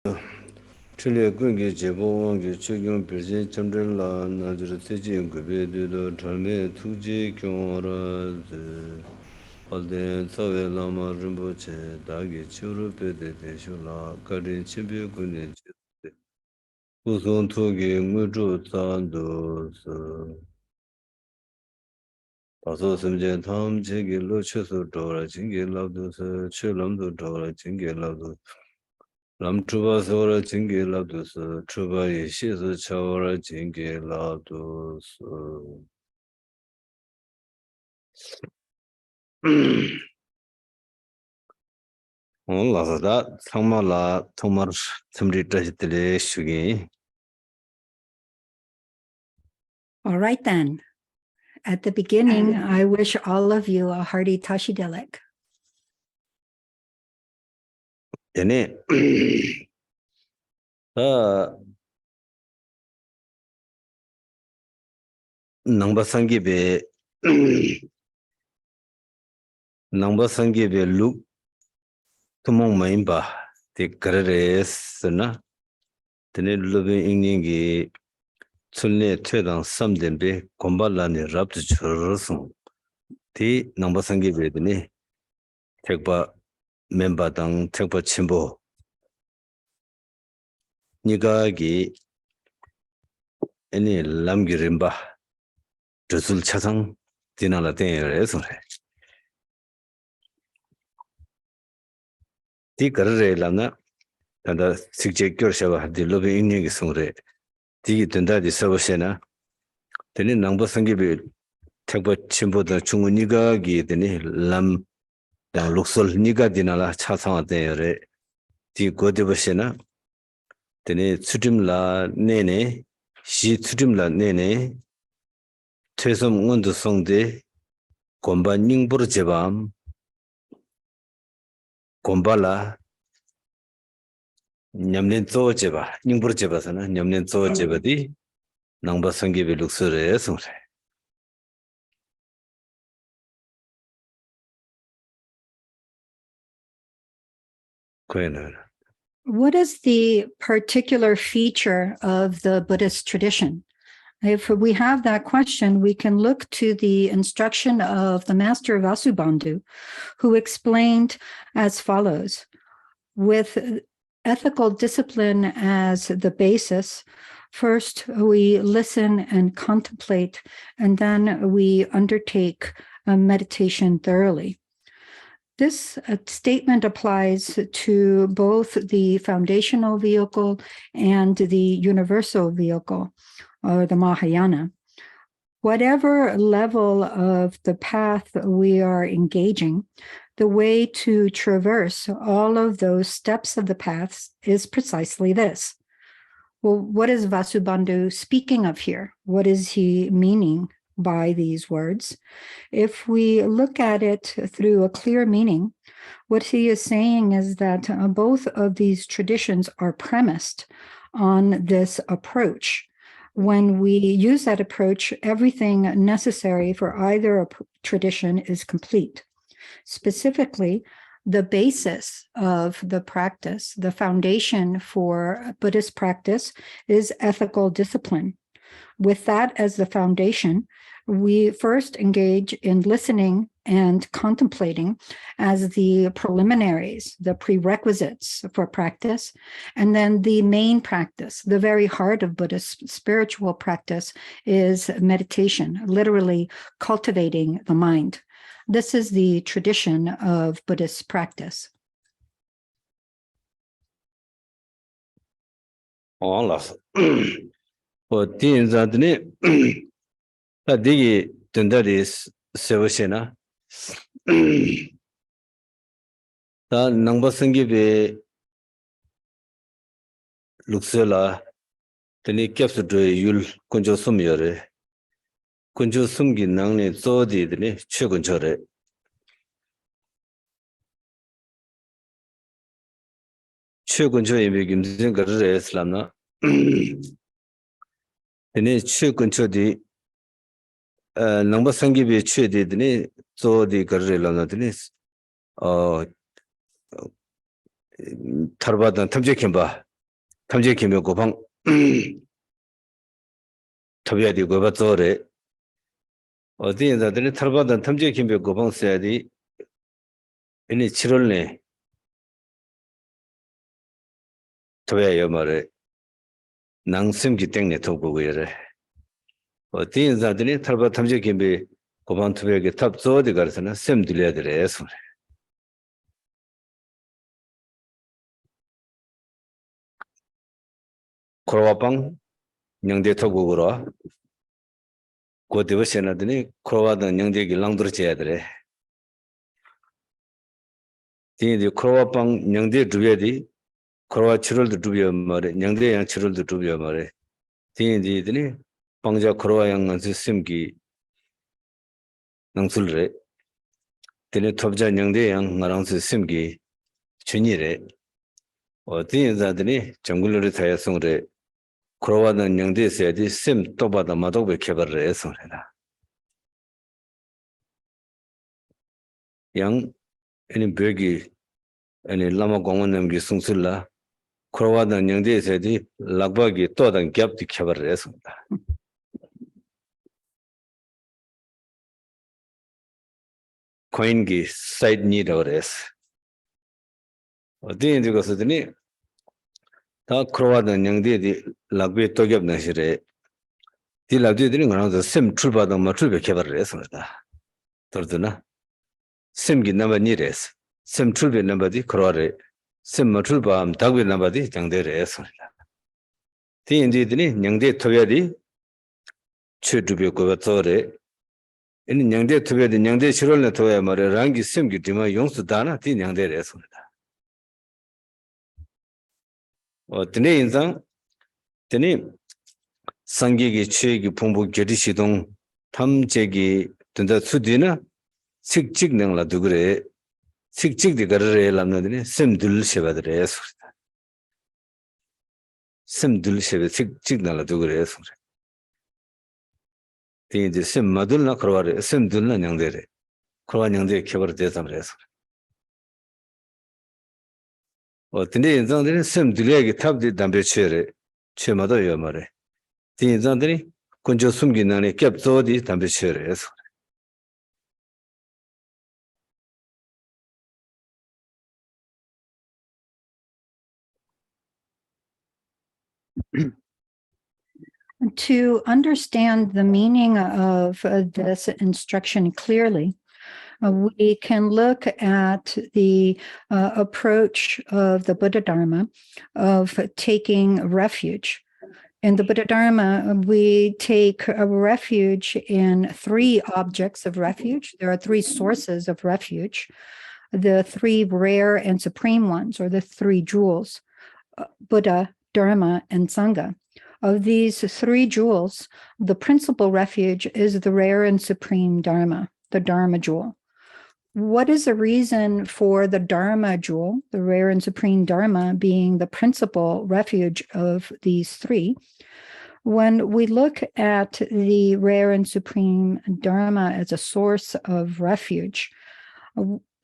Chile Gungi Jebongi Chugyon Pirjin Chamdrilla Najra Tejin Gube Dudo Trame Tuji Kyonra Alden Sawe Lama Rinpoche Dagi Churu Pede Shula Karin Chimbi Gunin Uson Togi Muju Tando Paso Simjen Tam Chingi Lo Chesu Dora Chingi Labdu Chilamdu Dora Chingi Labdu Lam Chuba Sora Chingi Labdus, Chuba Yeshis Chawara Chingi Labdus. Lazada, Tamala, Tomar, Tamrita Shugi. All right, then. At the beginning, I wish all of you a hearty Tashidelik. Dene, Nambasangi be look Tumong Maimba, the Kares, Tene Lubin Ingi. Tsulne Twedan Samdenbe Kombalani Rabt Churusung Ti Nambasangi Vedini Tekba Memba Dang Tekba Chimbo Nigagi Any Lamgirimba Drusul Chasang Dinala Resore Ti Karre Lana and the Sikje Gyurshava the Lobby Indian Sungre Ti Tunda di Savashena Teni Nambasangi Tekba Chimbo the Chunguniga Deni Lam Dan Luxol Niga Dinala Chasang Dere Ti Godibashena Tene Tsudimla Nene, Shi Tsudimla Nene, Tesum Undu Songde, Gomba Ningbur Jebam, Gombala, Nyamlin Zo Jeba, Ningbur Jebasana, Nyamlin Zo Jebadi, Namba Sangi Luxure Sungre. What is the particular feature of the Buddhist tradition? If we have that question, we can look to the instruction of the master Vasubandhu, who explained as follows: with ethical discipline as the basis, first we listen and contemplate, and then we undertake a meditation thoroughly. This statement applies to both the foundational vehicle and the universal vehicle, or the Mahayana. Whatever level of the path we are engaging, the way to traverse all of those steps of the paths is precisely this. Well, what is Vasubandhu speaking of here? What is he meaning by these words? If we look at it through a clear meaning, what he is saying is that both of these traditions are premised on this approach. When we use that approach, everything necessary for either tradition is complete. Specifically, the basis of the practice, the foundation for Buddhist practice, is ethical discipline. With that as the foundation, we first engage in listening and contemplating as the preliminaries, the prerequisites for practice. And then the main practice, the very heart of Buddhist spiritual practice, is meditation, literally cultivating the mind. This is the tradition of Buddhist practice. Allah. Digi Dundaris Sevashena Da Nambasangi be Luxela, Teni Capsu Yul Kunjo Sumyore, Kunjo Sumgi Nangni Zodi, Chugunchore. Chuguncho Imigim Zingar Islamna. Teni Chuguncho di Nambasangi be Chedi, Zodi Garrelana Denis. Tarbadan Tamjekimba, 탐제 김에 고방 탑야디 고바토레 어디에다들이 탈바단 탐제 김에 고방 써야지 이니 7월내 토야여 말에 낭심기 땡내 토고고여래 어디에다들이 탈바 탐제 김에 고방 투베게 탑조디 가르서는 셈 들려드려 소 코로와빵 냥데 토고고로 고디버시나더니 코로와던 냥데기 랑드르지야 되래 디디 코로와빵 냥데 두베디 코로와 7월도 두비어 말에 냥데 양 7월도 두비어 말에 디디더니 방자 코로와 양은 심기 낭술래 디네 톱자 냥데 양 나랑스 심기 준이래 어디에다더니 정글로를 타야송래 코로와는 냥데서야지 심 또바다 마도베 개발을 해서래다 양 아니 벽이 아니 라마 공원 남기 숭술라 코로와는 냥데서야지 락바기 또단 갭디 개발을 했습니다 코인기 사이드 니라고 그랬어 어디에 들어가서더니 다 코로와는 냥데디 락베 또겹 나시래 디 락베들이 그러나서 심 출바다 뭐 출베 개발을 했습니다 들더나 심기 넘버니레스 심 출베 넘버디 코로와레 심 출바암 다그베 넘버디 장대레 했습니다 디 인디들이 냥데 토야디 최두베 고바토레 이 냥데 토베디 냥데 실월내 토야 말에 랑기 심기 디마 용수다나 디 냥데레 했습니다 드네 인상 드네 상계기 최기 풍부 결의시동 탐제기 된다 수디나 식직능라 두그래 식직디 가르레 람나드네 셈들 쉐바드레 소리다 셈들 쉐베 식직능라 두그래 소리 디인지 셈 마들나 크로와레 셈들나 냥데레 크로와 냥데 개발 대담레 소리 드네 인상들이 셈들에게 탑디 담배 쉐레 쉐마도 요 말에 디인상들이 군조 숨긴 안에 겹조디 담배 쉐레 소리 To understand the meaning of this instruction clearly, we can look at the approach of the Buddha Dharma of taking refuge. In the Buddha Dharma, we take a refuge in 3 objects of refuge. There are 3 sources of refuge, the 3 rare and supreme ones, or the 3 jewels, Buddha, Dharma, and Sangha. Of these 3 jewels, the principal refuge is the rare and supreme Dharma, the Dharma jewel. What is the reason for the Dharma jewel, the rare and supreme Dharma, being the principal refuge of these 3? When we look at the rare and supreme Dharma as a source of refuge,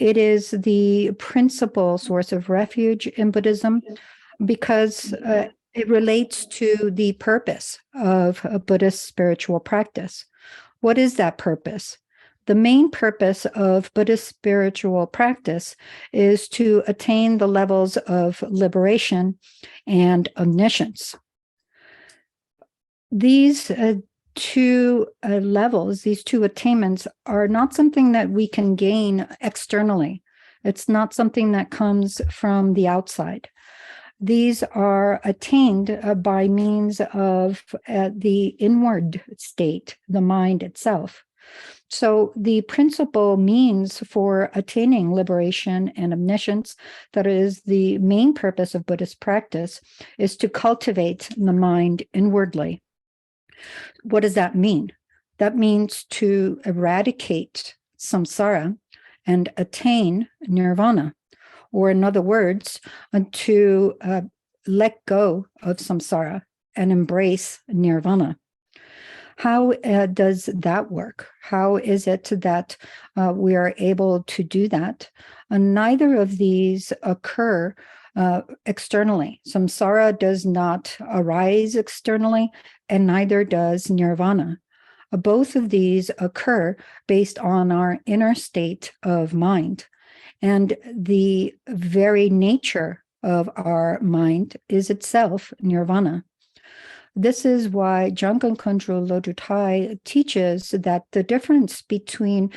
it is the principal source of refuge in Buddhism because it relates to the purpose of a Buddhist spiritual practice. What is that purpose? The main purpose of Buddhist spiritual practice is to attain the levels of liberation and omniscience. These 2 levels, these 2 attainments, are not something that we can gain externally. It's not something that comes from the outside. These are attained by means of the inward state, the mind itself. So the principal means for attaining liberation and omniscience, that is the main purpose of Buddhist practice, is to cultivate the mind inwardly. What does that mean? That means to eradicate samsara and attain nirvana. Or in other words, to let go of samsara and embrace nirvana. How does that work? How is it that we are able to do that? Neither of these occur externally. Samsara does not arise externally, and neither does nirvana. Both of these occur based on our inner state of mind. And the very nature of our mind is itself nirvana. This is why Khenpo Lodro teaches that the difference between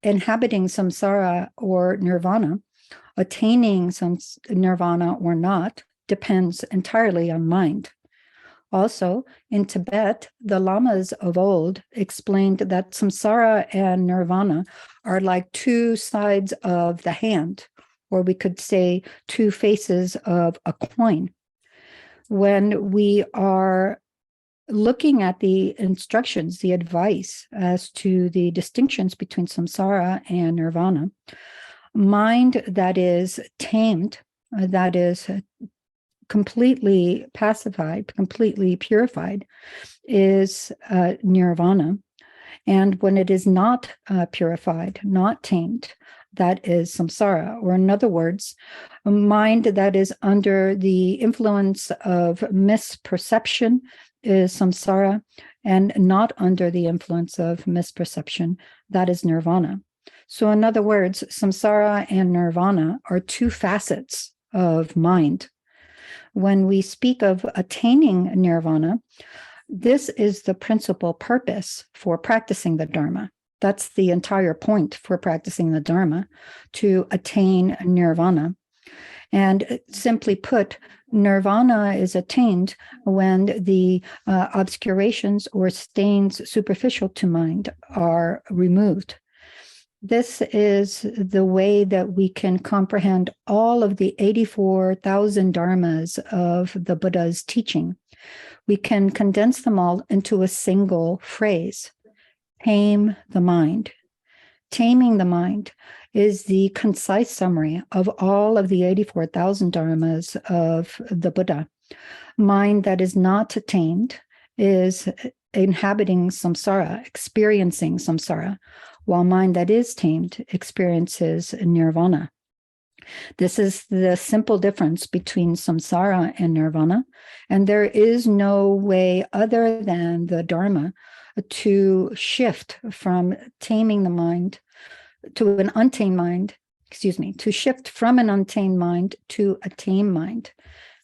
inhabiting samsara or nirvana, attaining some nirvana or not, depends entirely on mind. Also, in Tibet, the lamas of old explained that samsara and nirvana are like two sides of the hand, or we could say two faces of a coin. When we are looking at the instructions, the advice as to the distinctions between samsara and nirvana, mind that is tamed, that is completely pacified, completely purified, is nirvana. And when it is not purified, not tamed, that is samsara. Or in other words, a mind that is under the influence of misperception is samsara, and not under the influence of misperception, that is nirvana. So in other words, samsara and nirvana are two facets of mind. When we speak of attaining nirvana, this is the principal purpose for practicing the Dharma. That's the entire point for practicing the Dharma, to attain nirvana. And simply put, nirvana is attained when the obscurations or stains superficial to mind are removed. This is the way that we can comprehend all of the 84,000 dharmas of the Buddha's teaching. We can condense them all into a single phrase: tame the mind. Taming the mind is the concise summary of all of the 84,000 dharmas of the Buddha. Mind that is not tamed is inhabiting samsara, experiencing samsara, while mind that is tamed experiences nirvana. This is the simple difference between samsara and nirvana, and there is no way other than the Dharma to shift from taming the mind to an untamed mind, to shift from an untamed mind to a tame mind.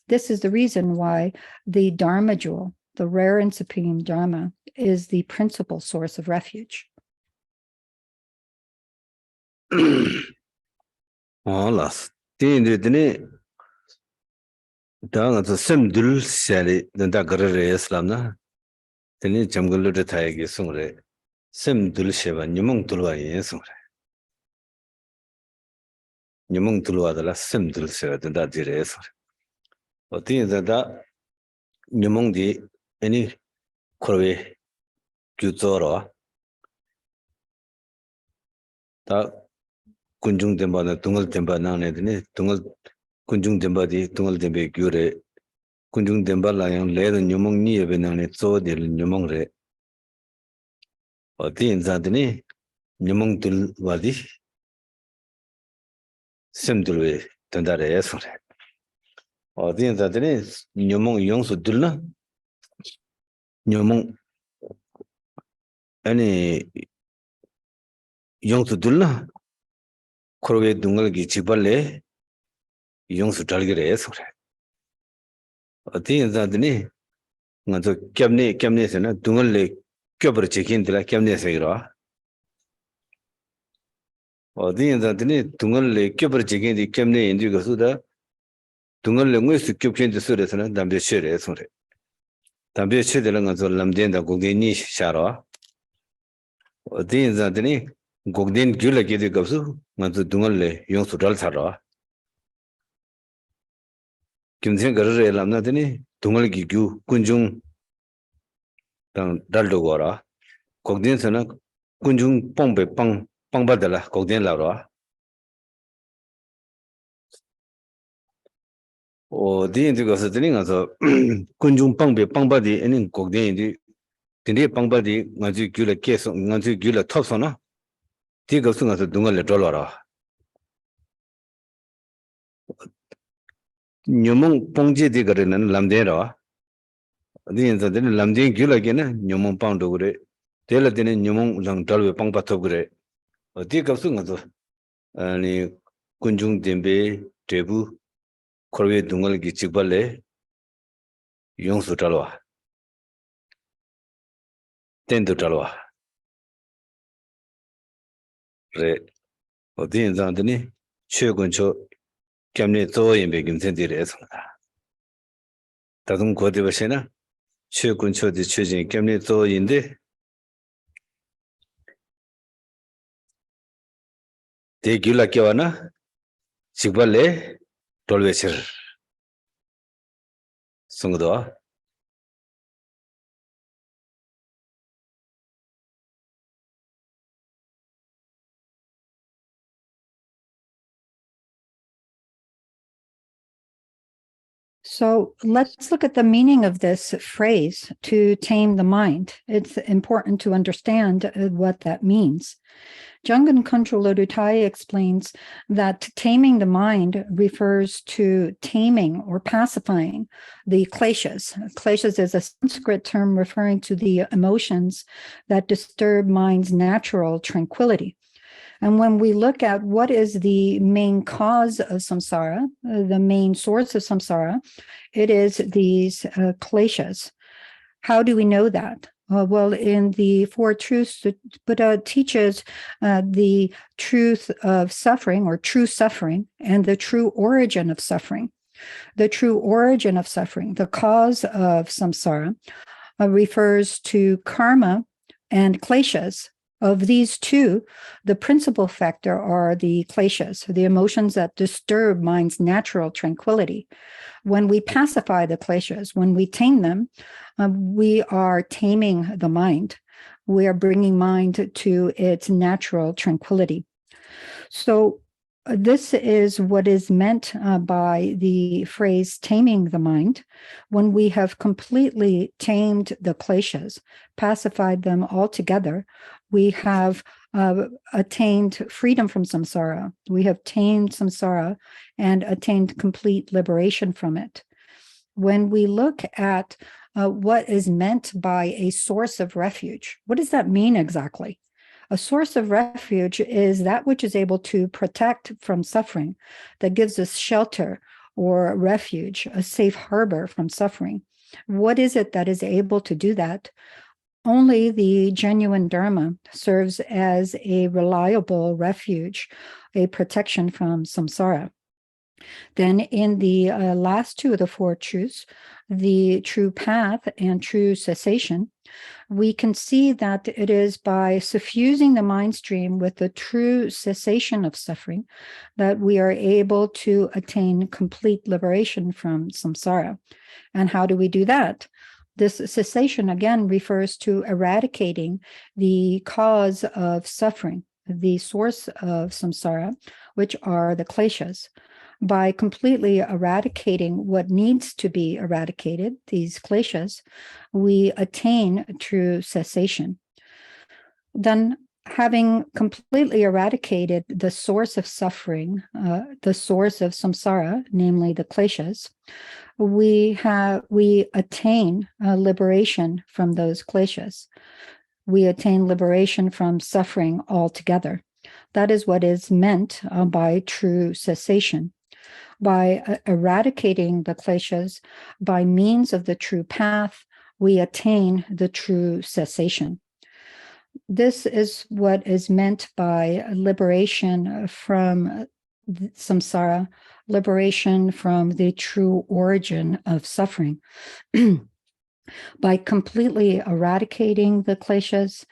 This is the reason why the Dharma jewel, the rare and supreme Dharma, is the principal source of refuge. Alas, the Dang at the same dul sally than the Garre Islamna. The need Jamgulu de Taigi Sungre. Sem dul sheva, Numung Tulwa Yensungre. Numung Tulwa the last sem dul sheva than that dire. But the Numung di any Korwe Gyuzoro. The Kunjung Demba, the Tungal Demba Nane, Tungal Kunjung Demba di Tungal Dembe Gure. Kunjung Demba Lion led the Numung Ni Benane, so the Numung Re. Or the Zadini, Numung Tul Wadi. Simdulwe, Tandare Esore. Or the Zadini, Numung Yongs Dulna. Numung any Yongs Dulna. Korwe Dungal Gichibale, Yongs Talgere Esore. Or the Zadini, Nato Camnes and Dungal Cubber chicken de la Camnes Egra. Or the Zadini, Tungal Cubber chicken, the Camne in Jugasuda, Tungal Language to Cupin the Sudan, Dambe Shere Esore. Dambe Shere Langazo Lamden, the Gogdeni Shara. Or the Zadini, Gogden Gula Gedi Gabsu, Manzu Dungal Yongs to Dalsara. Kimsen Garre Lamnadini, Tungal Gigu, Kunjung Daldogora, Gogden Sana, Kunjung Pombe Pangbadala, Gogden Lara. Or the Indigo as a Kunjung Pangbadi, and in Gogden, the Pangbadi, Nazi Gula case, Nazi Gula Topsona, Tigosung as a Dungal Dollara. Nyumung Pongji di Garinan Lamdera. The answer then Lamdin Gulagina, Nyumung Pondogre, Telatin Nyumung Lang Dalwe Pongpatogre, or Dick of Sungazo, and Kunjung Dembe, Tebu, Korea Dungal Gichibale, Yung Sutalwa, Tendo Talwa. Re, or the Anthony, Shoguncho, Camne Zo in Begin Sendires. Tadum Kodivashena, Shoguncho the choosing Camne Zo in the Gula Kiwana, Chibale, Tolvesher. Sungdo. So let's look at the meaning of this phrase, to tame the mind. It's important to understand what that means. Jungin Khenpo Lodro explains that taming the mind refers to taming or pacifying the kleshas. Kleshas is a Sanskrit term referring to the emotions that disturb mind's natural tranquility. And when we look at what is the main cause of samsara, the main source of samsara, it is these kleshas. How do we know that? Well, in the Four Truths, the Buddha teaches the truth of suffering, or true suffering, and the true origin of suffering. The true origin of suffering, the cause of samsara, refers to karma and kleshas. Of these two, the principal factor are the kleshas, the emotions that disturb mind's natural tranquility. When we pacify the kleshas, when we tame them, we are taming the mind. We are bringing mind to its natural tranquility. So this is what is meant by the phrase taming the mind. When we have completely tamed the kleshas, pacified them altogether, we have attained freedom from samsara. We have tamed samsara and attained complete liberation from it. When we look at what is meant by a source of refuge, what does that mean exactly? A source of refuge is that which is able to protect from suffering, that gives us shelter or refuge, a safe harbor from suffering. What is it that is able to do that? Only the genuine Dharma serves as a reliable refuge, a protection from samsara. Then in the last two of the Four Truths, the true path and true cessation, we can see that it is by suffusing the mind stream with the true cessation of suffering that we are able to attain complete liberation from samsara. And how do we do that? This cessation, again, refers to eradicating the cause of suffering, the source of samsara, which are the kleshas. By completely eradicating what needs to be eradicated, these kleshas, we attain true cessation. Then, having completely eradicated the source of suffering, the source of samsara, namely the kleshas, we attain liberation from those kleshas. We attain liberation from suffering altogether. That is what is meant by true cessation. By eradicating the kleshas by means of the true path, we attain the true cessation. This is what is meant by liberation from samsara, liberation from the true origin of suffering. By completely eradicating the kleshas,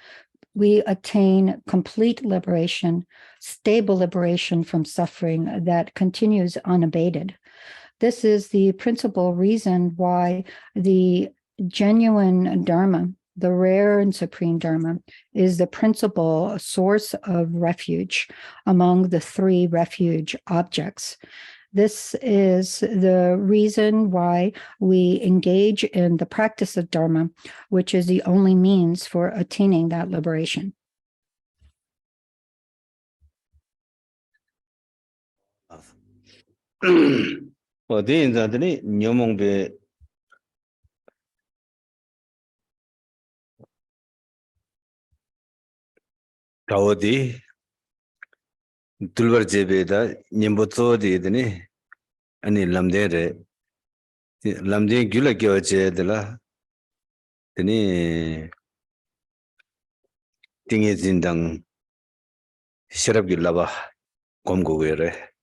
we attain complete liberation, stable liberation from suffering that continues unabated. This is the principal reason why the genuine Dharma, the rare and supreme Dharma, is the principal source of refuge among the three refuge objects. This is the reason why we engage in the practice of Dharma, which is the only means for attaining that liberation. 어디 인자들이 녀몽배 가오디 둘버제베다 님보토디드니 아니 람데레 람데 귤라겨제들라 드니 띵에 진당 시럽길라바 곰고게레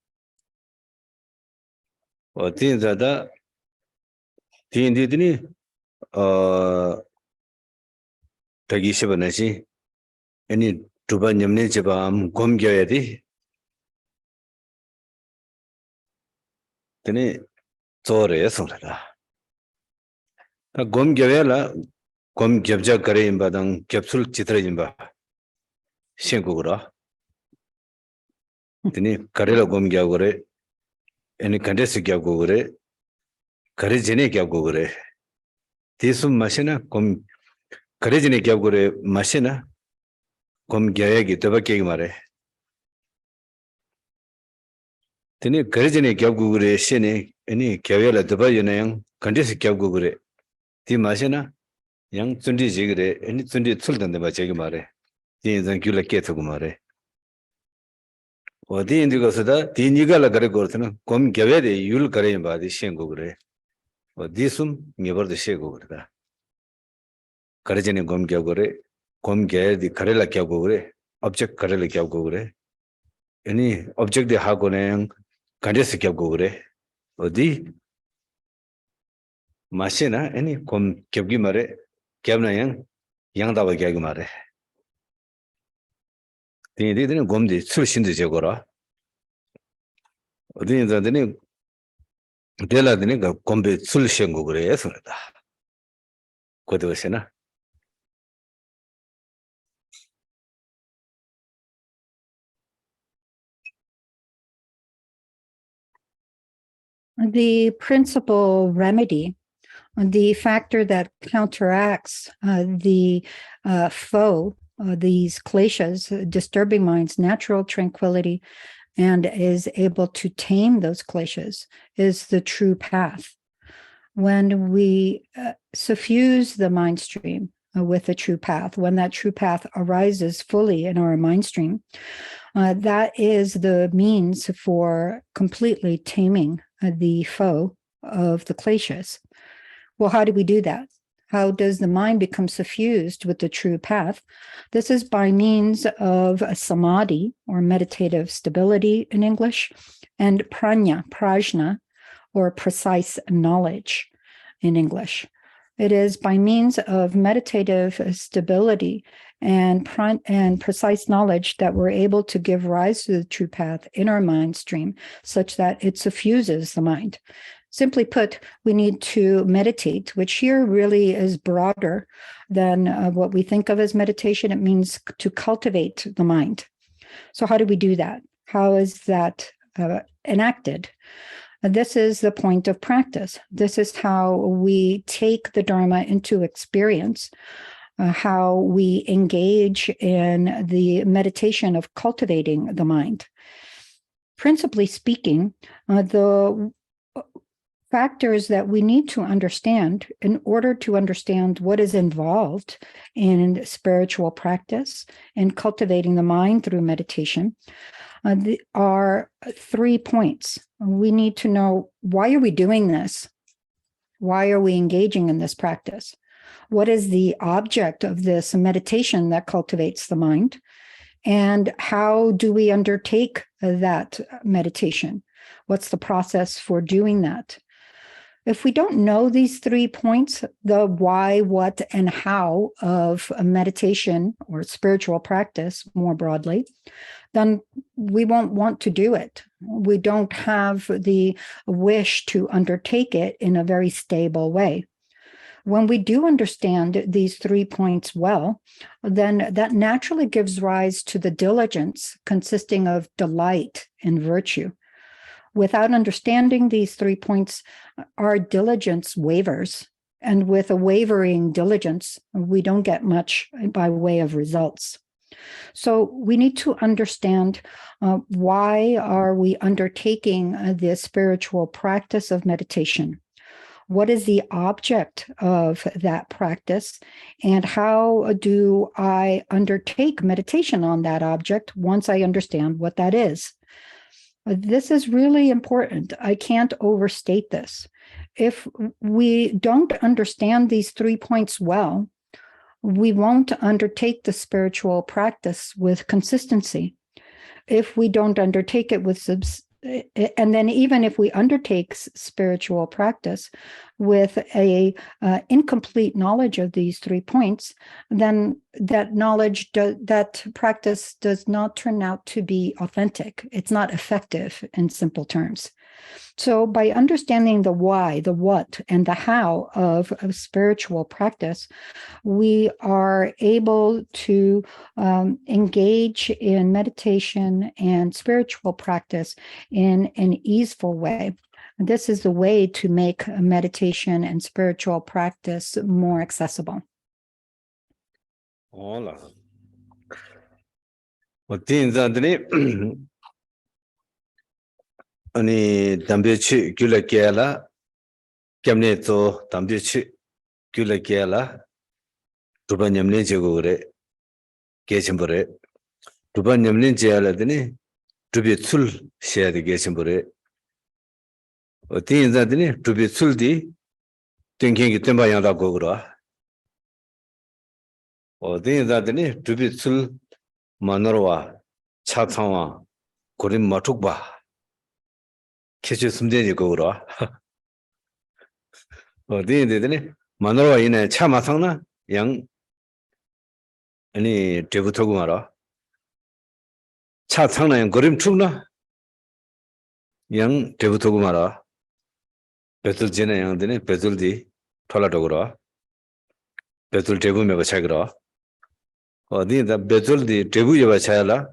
어디 인자다 디인디드니 대기시버나시 아니 두번 냠네 제밤 곰겨야디 드니 조레 송라다 곰겨야라 곰겹자 거래임바당 겹술 지트러짐바 신국으로 드니 거래라 곰겨고래 애니 간데스 겹고그래 거래 전에 겹고그래 디숨 마시나 곰 거래 전에 겹고래 마시나 곰겨야기 더밖에 말해 드니 거래 전에 겹고그래 신이 애니 겨야라 더바여나양 간데스 겹고그래 디 마시나 양 춘디지 그래 애니 춘디 출던데 봐 저기 말해 디인상 귤라 깨트고 말해 어디 인디고서다 디니가라 그래 거르트는 곰 겨야데 율 거래 바디 신고 그래 어디 숨 미버드 시고 그러다 거래전에 곰 겨고래 곰 겨야디 거래라 겨고 그래 업적 거래라 겨고 그래 애니 업적디 하고는 간데스 겨고 그래 어디 마시나 애니 곰 겹기 말해 겹나양 양다바 겹기 말해 디디는 곰디 출신도 제거라 어디 인자들이 델라드니 곰베 출신고 그래 소리다 고도시나 The principal remedy, the factor that counteracts the foe, these kleshas, disturbing minds, natural tranquility, and is able to tame those kleshas, is the true path. When we suffuse the mind stream with the true path, when that true path arises fully in our mind stream, that is the means for completely taming the foe of the kleshas. Well, how do we do that? How does the mind become suffused with the true path? This is by means of samadhi, or meditative stability in English, and prajna, or precise knowledge in English. It is by means of meditative stability and precise knowledge that we're able to give rise to the true path in our mind stream, such that it suffuses the mind. Simply put, we need to meditate, which here really is broader than what we think of as meditation. It means to cultivate the mind. So how do we do that? How is that enacted? This is the point of practice. This is how we take the Dharma into experience, how we engage in the meditation of cultivating the mind. Principally speaking, the factors that we need to understand in order to understand what is involved in spiritual practice and cultivating the mind through meditation are 3 points. We need to know, why are we doing this? Why are we engaging in this practice? What is the object of this meditation that cultivates the mind? And how do we undertake that meditation? What's the process for doing that? If we don't know these 3 points, the why, what, and how of a meditation or spiritual practice more broadly, then we won't want to do it. We don't have the wish to undertake it in a very stable way. When we do understand these 3 points well, then that naturally gives rise to the diligence consisting of delight in virtue. Without understanding these 3 points, our diligence wavers. And with a wavering diligence, we don't get much by way of results. So we need to understand why are we undertaking this spiritual practice of meditation? What is the object of that practice? And how do I undertake meditation on that object once I understand what that is? This is really important. I can't overstate this. If we don't understand these 3 points well, we won't undertake the spiritual practice with consistency. If we don't undertake it with and then even if we undertake spiritual practice with a incomplete knowledge of these 3 points, then that knowledge, that practice does not turn out to be authentic. It's not effective in simple terms. So by understanding the why, the what, and the how of spiritual practice, we are able to engage in meditation and spiritual practice in an easeful way. This is the way to make meditation and spiritual practice more accessible. Hola. Ani dambechi gyula kiala kyamne to dambechi gyula kiala duba nyamne jegore gechimbore duba nyamne jeyala dini dubi tsul sheyadi gechimbore tin dini dubi tsul di thinking temba yanda gogura tin dini dubi tsul manarwa chathangwa gorim matukba 캐치 숨대지 거라. 어디인데네 만으로 이내 차 마상나 양 아니 대부터고 말아. 차 상나 그림 축나 양 대부터고 말아. 배틀 지나 양들네 배틀디 털라도그라. 배틀 대부메가 차그라. 어디다 배틀디 대부여가 차야라.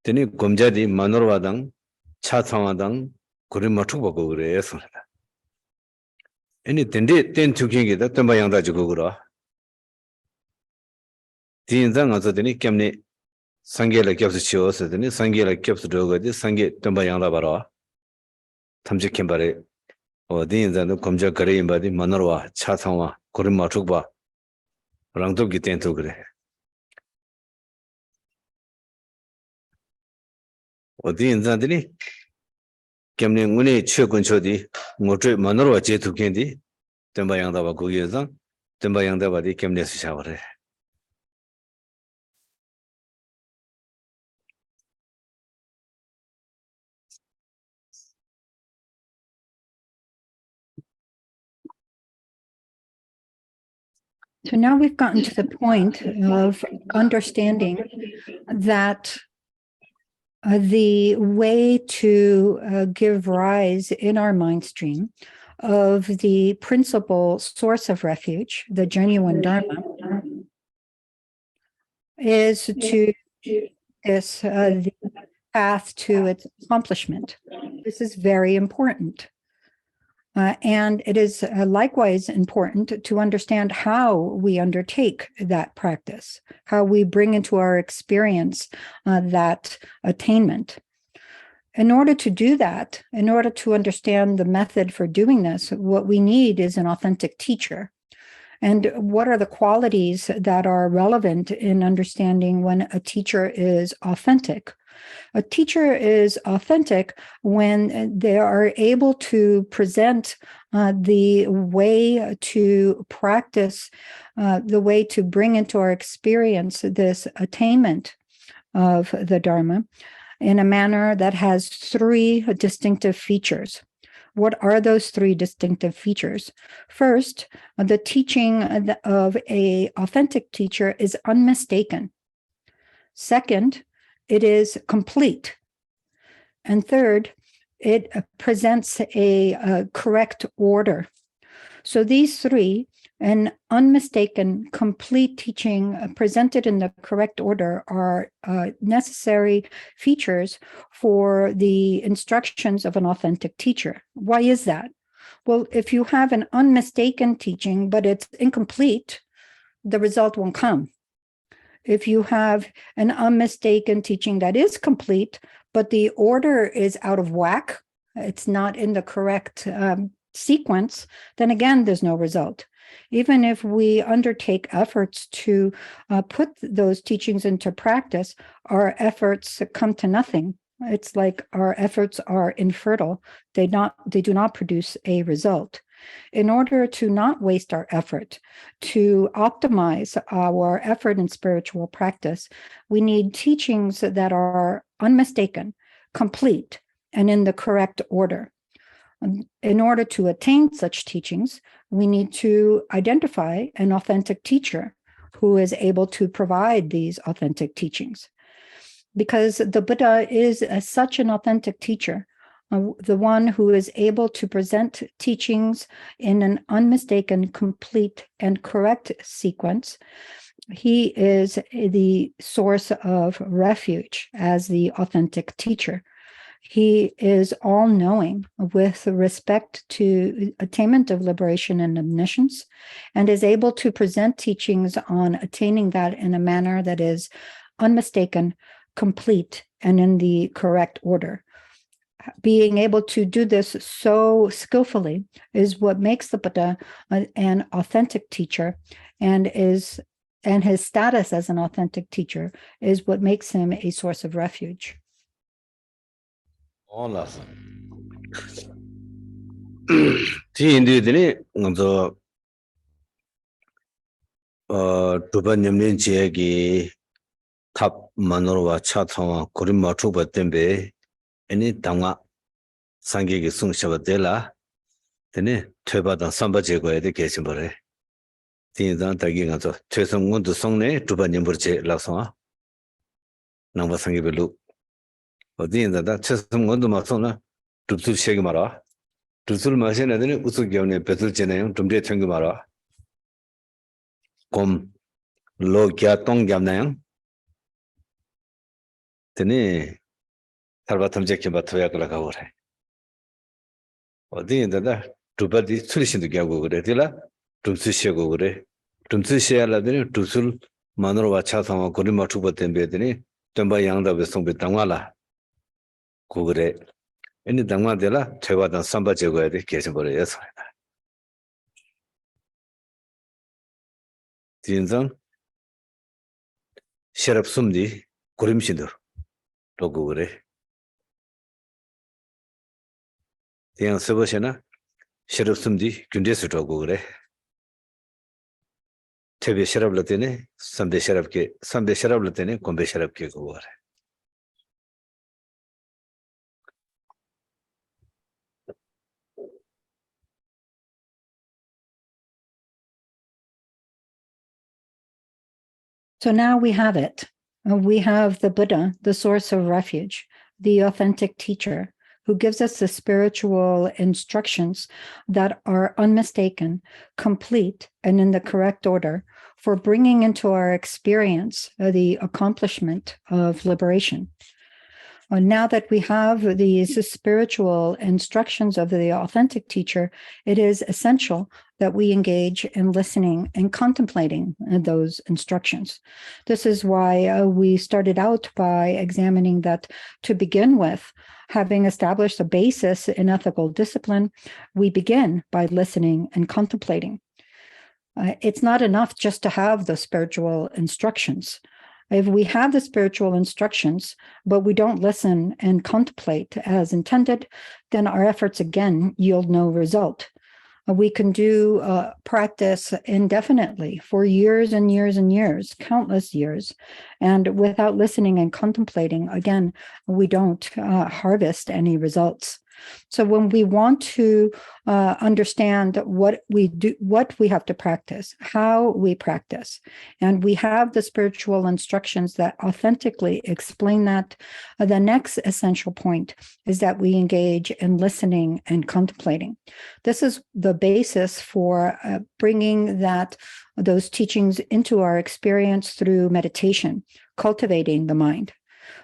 되니 검자디 만으로와당 차 상화당 그림 맞추고 보고 그래 소리다. 아니 된데 된 투경이다 덤바 양다 주고 그러. 디인상 어서더니 겸니 상계를 겹스 치워서더니 상계를 겹스 들어가지 상계 덤바 양다 봐라. 탐지킴 바래. 디인상도 검자 거래 임바디 만으로와 차상와 그림 맞추고 봐. 랑도기 땐도 그래. 디인상들이 겸니 운이 최근초디 뭐저 만으로 제 두견디 덤바 양다 봐 거기에서 덤바 양다 봐디 겸내서 샤워래. So now we've gotten to the point of understanding that the way to give rise in our mind stream of the principal source of refuge, the genuine Dharma, is to this the path to its accomplishment. This is very important. And it is likewise important to understand how we undertake that practice, how we bring into our experience that attainment. In order to do that, in order to understand the method for doing this, what we need is an authentic teacher. And what are the qualities that are relevant in understanding when a teacher is authentic? A teacher is authentic when they are able to present the way to practice, the way to bring into our experience this attainment of the Dharma in a manner that has 3 distinctive features. What are those 3 distinctive features? First, the teaching of an authentic teacher is unmistaken. Second, it is complete. And third, it presents a correct order. So these 3, an unmistaken, complete teaching presented in the correct order are necessary features for the instructions of an authentic teacher. Why is that? Well, if you have an unmistaken teaching, but it's incomplete, the result won't come. If you have an unmistaken teaching that is complete, but the order is out of whack, it's not in the correct sequence, then again, there's no result. Even if we undertake efforts to put those teachings into practice, our efforts come to nothing. It's like our efforts are infertile. They do not produce a result. In order to not waste our effort, to optimize our effort in spiritual practice, we need teachings that are unmistaken, complete, and in the correct order. In order to attain such teachings, we need to identify an authentic teacher who is able to provide these authentic teachings. Because the Buddha is such an authentic teacher, the one who is able to present teachings in an unmistaken, complete, and correct sequence. He is the source of refuge as the authentic teacher. He is all-knowing with respect to attainment of liberation and omniscience, and is able to present teachings on attaining that in a manner that is unmistaken, complete, and in the correct order. Being able to do this so skillfully is what makes the Buddha an authentic teacher, and his status as an authentic teacher is what makes him a source of refuge. Olası. Tiyindidini nganzo Drupon Nyamlin Chegi 탑 만으로와 차통와 고림 맞추고 땜베 애니 당화 상계기 숭셔가 될라 되네 퇴바당 삼바 제거에 대해 계신 거래 딘단 다기 가서 최성군도 성내 Drupon Nyambur제 라성아 남바 상계별로 어디인다 최성군도 맞서나 줍술 시기 말아 줍술 마시는 애들은 우스경에 배틀 제네요 좀제 챙겨 말아 곰 로기아 똥겸나요 되네 탈바탐제키 바토야 그라가 오래 어디인다 두바디 술신도 겨고 그래 되라 줍수시고 그래 줍수시야라더니 줍술 만으로 와차상와 고리 맞추고 땜베더니 덤바 양답에 송배 당화라 고그래 애니 당화되라 퇴바단 삼바 제거에 대해 계신 거래 예서 진정 셔럽 숨디 고림신도 로고 그래 대양 서버시나 셔럽 숨디 군대스 로고 그래 퇴베 셔럽을 때네 삼대 셔럽을 때네 곰베 셔럽게 그거 그래 So now we have it. We have the Buddha, the source of refuge, the authentic teacher, who gives us the spiritual instructions that are unmistaken, complete, and in the correct order for bringing into our experience the accomplishment of liberation. Now that we have these spiritual instructions of the authentic teacher, it is essential that we engage in listening and contemplating those instructions. This is why we started out by examining that to begin with, having established a basis in ethical discipline, we begin by listening and contemplating. It's not enough just to have the spiritual instructions. If we have the spiritual instructions, but we don't listen and contemplate as intended, then our efforts again yield no result. We can do practice indefinitely for years and years and years, countless years. And without listening and contemplating, again, we don't harvest any results. So when we want to understand what we do, what we have to practice, how we practice, and we have the spiritual instructions that authentically explain that, the next essential point is that we engage in listening and contemplating. This is the basis for bringing those teachings into our experience through meditation, cultivating the mind.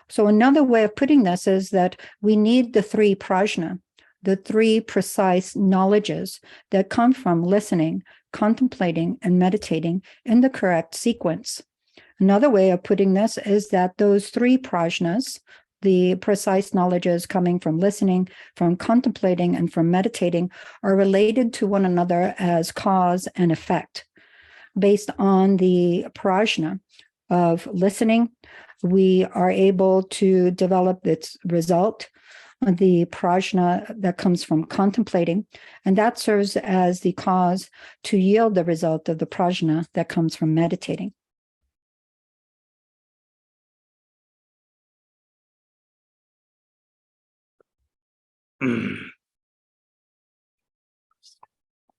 So another way of putting this is that we need the three prajna, the three precise knowledges that come from listening, contemplating, and meditating in the correct sequence. Another way of putting this is that those three prajnas, the precise knowledges coming from listening, from contemplating, and from meditating, are related to one another as cause and effect. Based on the prajna of listening, we are able to develop its result, the prajna that comes from contemplating, and that serves as the cause to yield the result of the prajna that comes from meditating.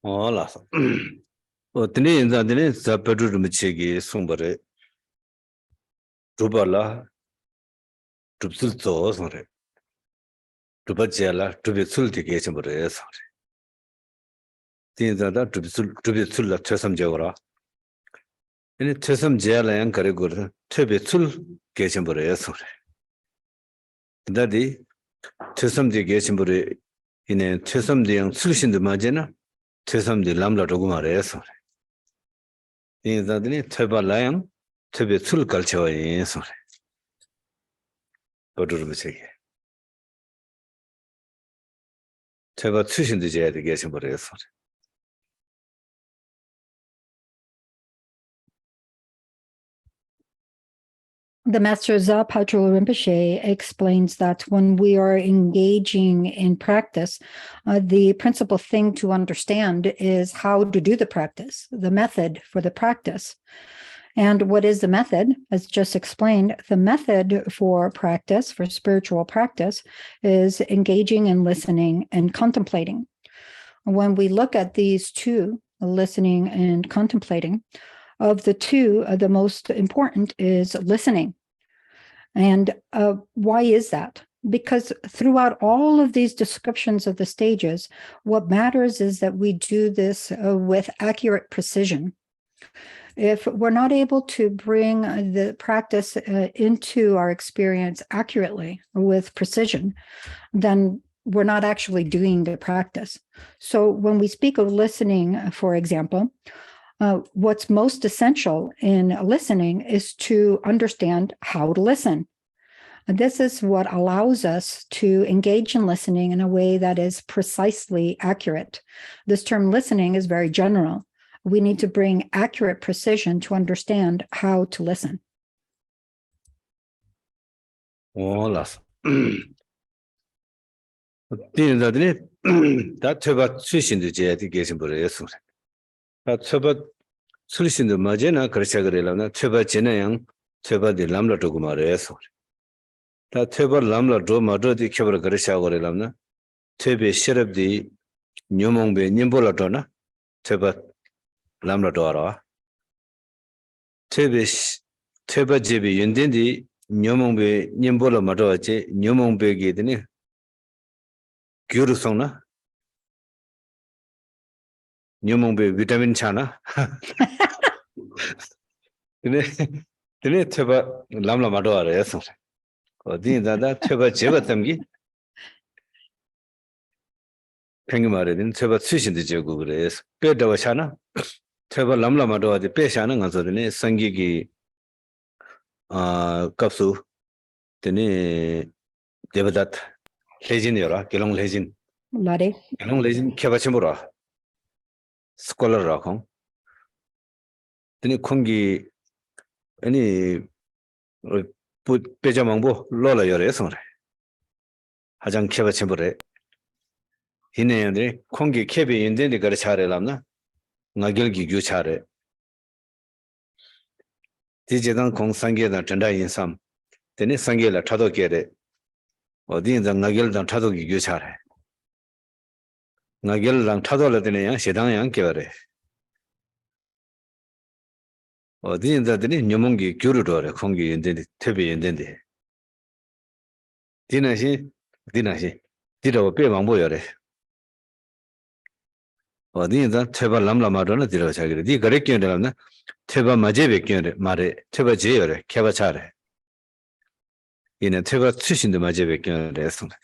Hola. O tene da tene zapadu rumchegi sumbare. Rubala tupsul zo sore. Rubajala tubitsul tige chambare sore. Tin da tubitsul la chasam jawra. Ini chasam jala yang kare gur tubitsul ge chambare sore. Dadi chasam de ge chambare ine chasam de yang sulshin de majena chasam de lamla dogumare sore. Tin da tene tubala yang tubitsul kalchawa sore. Bodur rumchegi. 제가 출신도 제야 되게 버렸어. The Master Zapachul Rinpoche explains that when we are engaging in practice, the principal thing to understand is how to do the practice, the method for the practice. And what is the method? As just explained, the method for practice, for spiritual practice, is engaging in listening and contemplating. When we look at these two, listening and contemplating, of the two, the most important is listening. And why is that? Because throughout all of these descriptions of the stages, what matters is that we do this with accurate precision. If we're not able to bring the practice into our experience accurately with precision, then we're not actually doing the practice. So when we speak of listening, for example, what's most essential in listening is to understand how to listen. And this is what allows us to engage in listening in a way that is precisely accurate. This term listening is very general. We need to bring accurate precision to understand how to listen. Hola. Tinda da teba 출신도 제야 되게 버렸어. 다 teba 출신도 맞이나 그렇게 그래라나 teba 제나양 teba de lamla do고 말해서. 다 teba lamla do 마도디 켜버 그렇게 그래라나 tebe 시럽디 녀몽베 님볼라도나 teba lamla do라. teba 제비 연된디 녀몽베 님볼라 마도지 녀몽베게 되네. gyurusongna nyomongbe vitamin chana tene teba lamla mado are yaso odi da teba jeba tamgi pengi mare din teba tsusin de jego kure pe dawa chana teba lamla mado ade pe chana ngaso dene sangi gi kapsu tene debadat lejin yora gelong lejin Lare. gelong lejin kebachimura scholar rakong tene kongi 아니 빼자망보 로라 열에서 하장 캡어 첨부래 이내에 공기 캡이 인데니 거래 차례람나 나결기 규 차례 디제단 공상계다 전다 인삼 되네 상계라 타도게래 어디인자 나결당 타도기 규 차례 나결랑 타도라 되네야 세당양 깨버래 어디인자들이 녀몽기 교류로래 공기 인데니 퇴비 인데니 디나시 디라고 빼망보여래 어디인자 퇴바 람라마로는 디라고 자기래 디 거래끼는데라나 퇴바 마제베끼는데 말에 퇴바 제여래 개바차래 이는 퇴바 출신도 마제베끼는데 했습니다.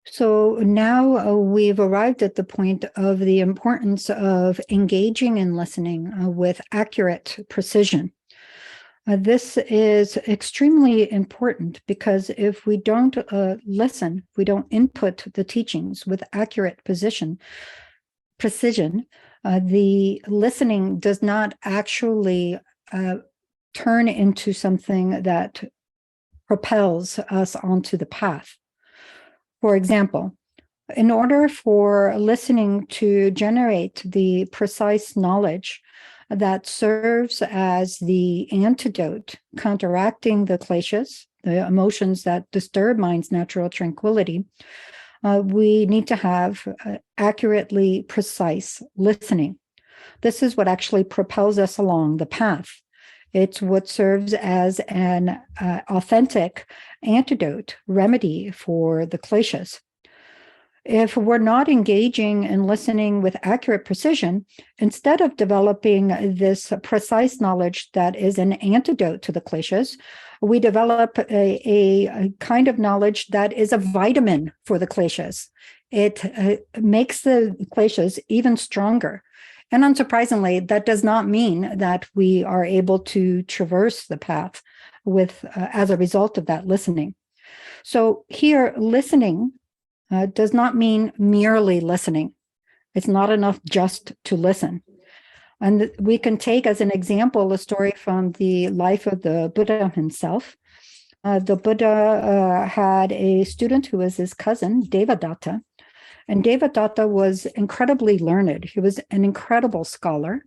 So now we've arrived at the point of the importance of engaging in listening with accurate precision. This is extremely important because if we don't listen, we don't input the teachings with accurate precision, the listening does not actually turn into something that propels us onto the path. For example, in order for listening to generate the precise knowledge that serves as the antidote counteracting the kleshas, the emotions that disturb mind's natural tranquility, we need to have accurately precise listening. This is what actually propels us along the path. It's what serves as an authentic antidote, remedy for the kleshas. If we're not engaging and listening with accurate precision, instead of developing this precise knowledge that is an antidote to the kleshas, we develop a kind of knowledge that is a vitamin for the kleshas. It makes the kleshas even stronger. And unsurprisingly, that does not mean that we are able to traverse the path with as a result of that listening. So here, listening does not mean merely listening. It's not enough just to listen. And we can take as an example a story from the life of the Buddha himself. The Buddha had a student who was his cousin, Devadatta. And Devadatta was incredibly learned. He was an incredible scholar.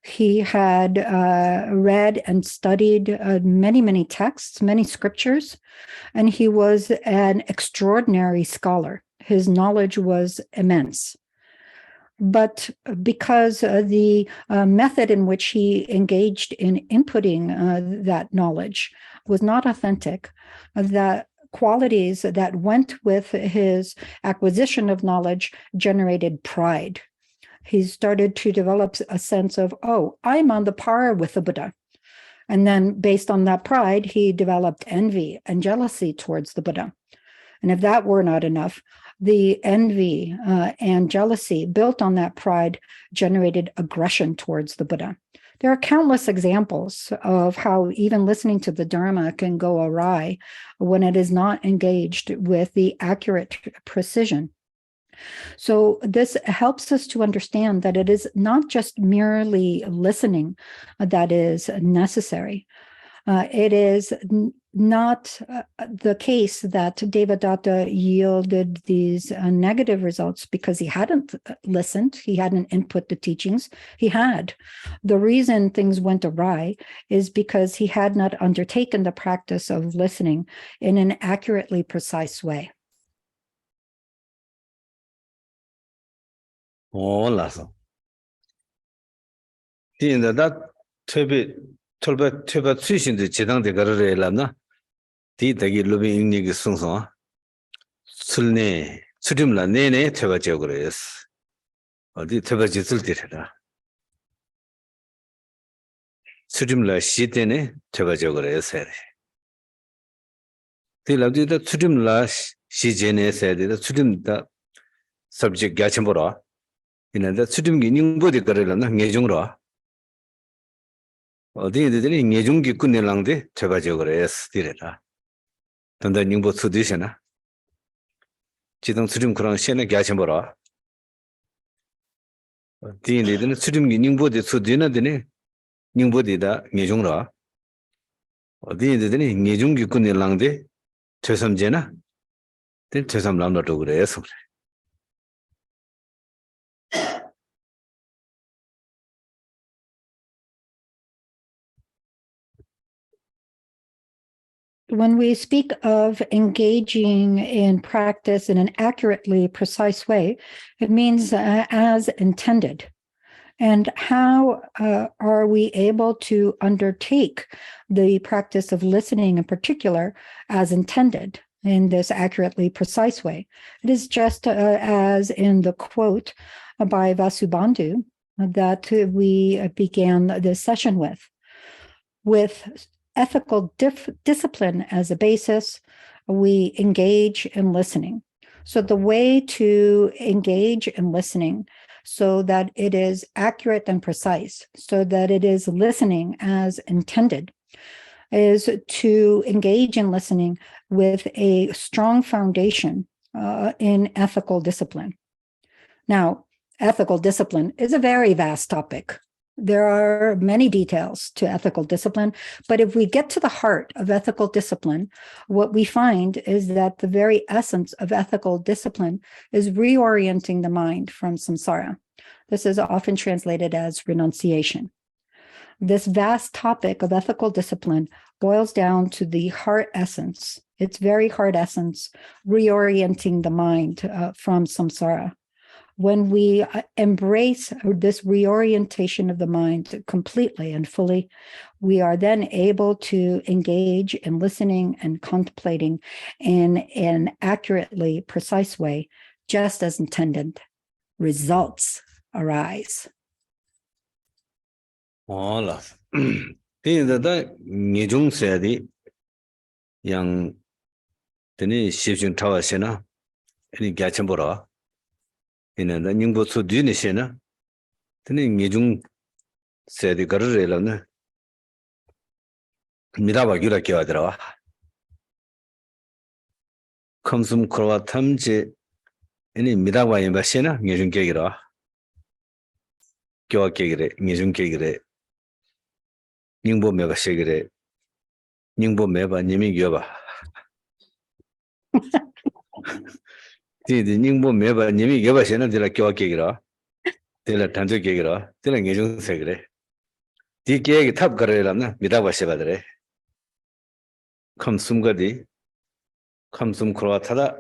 He had read and studied many, many texts, many scriptures, and he was an extraordinary scholar. His knowledge was immense. But because the method in which he engaged in inputting that knowledge was not authentic, the qualities that went with his acquisition of knowledge generated pride. He started to develop a sense of, oh, I'm on the par with the Buddha. And then based on that pride, he developed envy and jealousy towards the Buddha. And if that were not enough, the envy and jealousy built on that pride generated aggression towards the Buddha. There are countless examples of how even listening to the Dharma can go awry when it is not engaged with the accurate precision. So this helps us to understand that it is not just merely listening that is necessary. It is not the case that Devadatta yielded these negative results because he hadn't listened, he hadn't input the teachings. He had. The reason things went awry is because he had not undertaken the practice of listening in an accurately precise way. 올라서 디인다 퇴비 수신의 지당대 거를 해라나 디다기 로비 인니기 송송 술내 수림라 내내 퇴바 지역으로 어디 퇴바 짓을 때라 수림라 시대네 퇴바 지역으로 했어요. 디라디다 수림라 시제네 했어야 되다 수림다 subject 같이 보라 이는데 수림기 닝보디 거를나 뇌중으로 어디에들이 뇌중기 끝내랑데 퇴바 지역으로 했으리라. 단다 닝보 수디시나 지동 수림 그런 시에는 같이 보라. 디인데는 수림기 닝보디 수디나드네 닝보디다 뇌중으로 어디에들이 뇌중기 끝내랑데 퇴섬제나 된 퇴섬람도 그래서 When we speak of engaging in practice in an accurately precise way, it means as intended. And how are we able to undertake the practice of listening in particular as intended in this accurately precise way? It is just as in the quote by Vasubandhu that we began this session with ethical discipline as a basis, we engage in listening. So the way to engage in listening so that it is accurate and precise, so that it is listening as intended, is to engage in listening with a strong foundation in ethical discipline. Now, ethical discipline is a very vast topic. There are many details to ethical discipline, but if we get to the heart of ethical discipline, what we find is that the very essence of ethical discipline is reorienting the mind from samsara. This is often translated as renunciation. This vast topic of ethical discipline boils down to the heart essence, its very heart essence, reorienting the mind from samsara. When we embrace this reorientation of the mind completely and fully, we are then able to engage in listening and contemplating in an accurately precise way, just as intended. Results arise. Hola. Tinda nijung sedi yang teni shibjung tawa sena ini gyachambora. Inanda nyingbo su duni sena teni nijung sedi garurela na midaba gyura kiwa dirawa. Kamsum kurwa tamje ini midaba yinba sena nijung kegirawa. Kiwa kegire, nijung kegire. Nyingbo meba shegire. Nyingbo meba nimi gyoba. Tidi nyingbo meba nimi gyoba sena dila kiwa kegira. Dila tanto kegira. Dila nijung segire. Di kegi tab garayla na midaba sheba dire. Kamsum gadi. Kamsum kurwa tada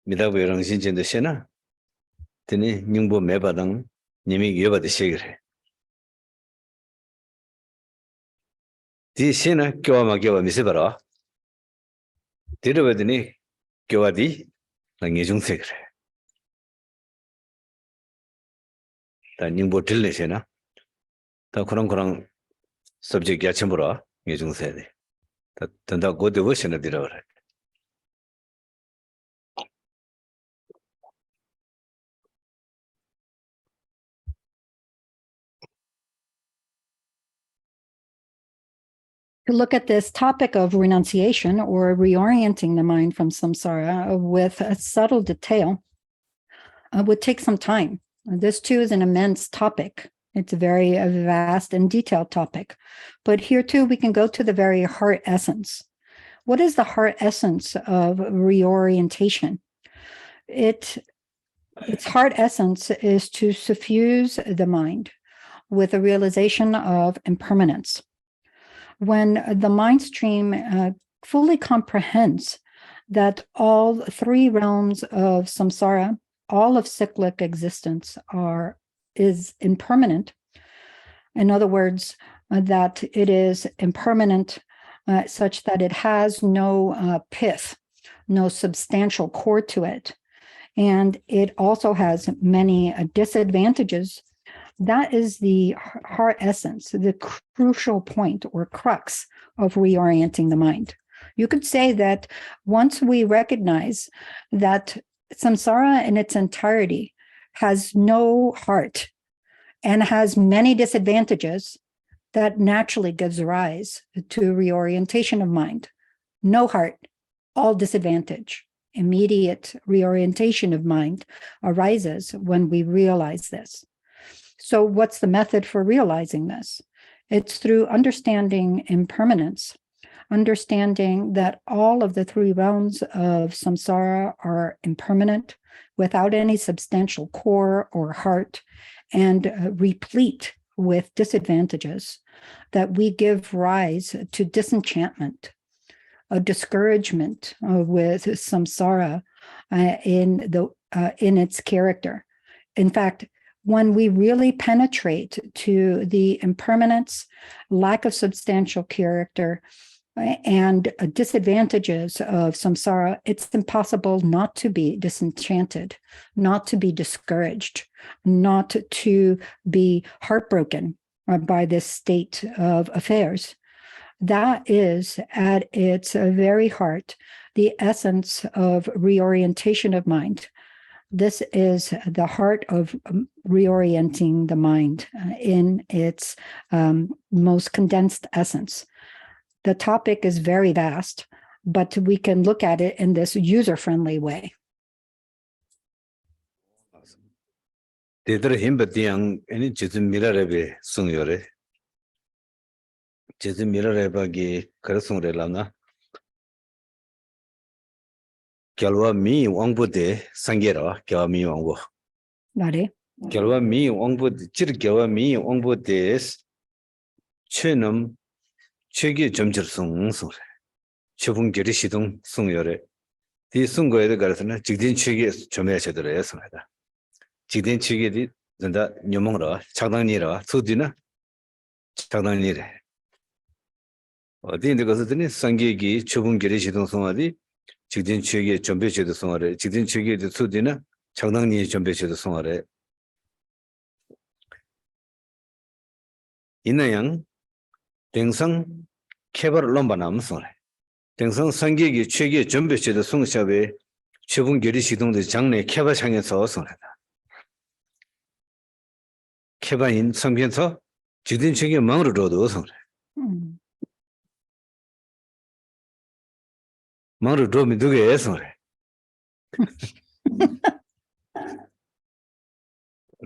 midaba yorangsin jendo sena. Tini nyingbo meba dang nimi gyoba di shegire. Di sena kiwa ma gyoba misibara. Dira dini kiwa di la nijung segire. Da nyingbo dilne sena. Da kurang subject yachambura nijung segire. Da tanda gode wo sena dira wara. To look at this topic of renunciation or reorienting the mind from samsara with a subtle detail would take some time. This too is an immense topic. It's a very vast and detailed topic. But here too, we can go to the very heart essence. What is the heart essence of reorientation? Its heart essence is to suffuse the mind with a realization of impermanence. When the mind stream fully comprehends that all three realms of samsara, all of cyclic existence is impermanent. In other words, that it is impermanent such that it has no pith, no substantial core to it. And it also has many disadvantages. That is the heart essence, the crucial point or crux of reorienting the mind. You could say that once we recognize that samsara in its entirety has no heart and has many disadvantages, that naturally gives rise to reorientation of mind. No heart, all disadvantage. Immediate reorientation of mind arises when we realize this. So what's the method for realizing this? It's through understanding impermanence, understanding that all of the three realms of samsara are impermanent, without any substantial core or heart, and replete with disadvantages, that we give rise to disenchantment, a discouragement with samsara in its character. In fact, when we really penetrate to the impermanence, lack of substantial character, and disadvantages of samsara, it's impossible not to be disenchanted, not to be discouraged, not to be heartbroken by this state of affairs. that is at its very heart the essence of reorientation of mind. This is the heart of reorienting the mind in its most condensed essence. The topic is very vast, but we can look at it in this user-friendly way. 대들 힘버디양 애니 지금 미라레베 송요레 지금 미라레바기 그렇송레라나 결과 미 왕부대 상계라 결과 미 왕부 Nare. 결과 미 왕부대 질 결과 미 왕부대 최놈 최기 점절송 송레 최분결이 시동 송요레 이 송고에 가서는 직진 최기 점해셔들어야 송하다 직진 최기디 전다 녀몽으로 작당니라 소디나 작당니래 어디 있는 것들이 상계기 최분결이 시동 송하디 직진 최기 점배제도 송하래 직진 최기의 소디나 작당니 점배제도 송하래 이나양 땡성 개발을 넘바남 송하래 땡성 상계기 최기 점배제도 송샤베 최분결이 시동의 장내 개발창에서 송하다 개발인 성변서 직진 최기 망으로도 송하래 망으로 도미 두개 해서래.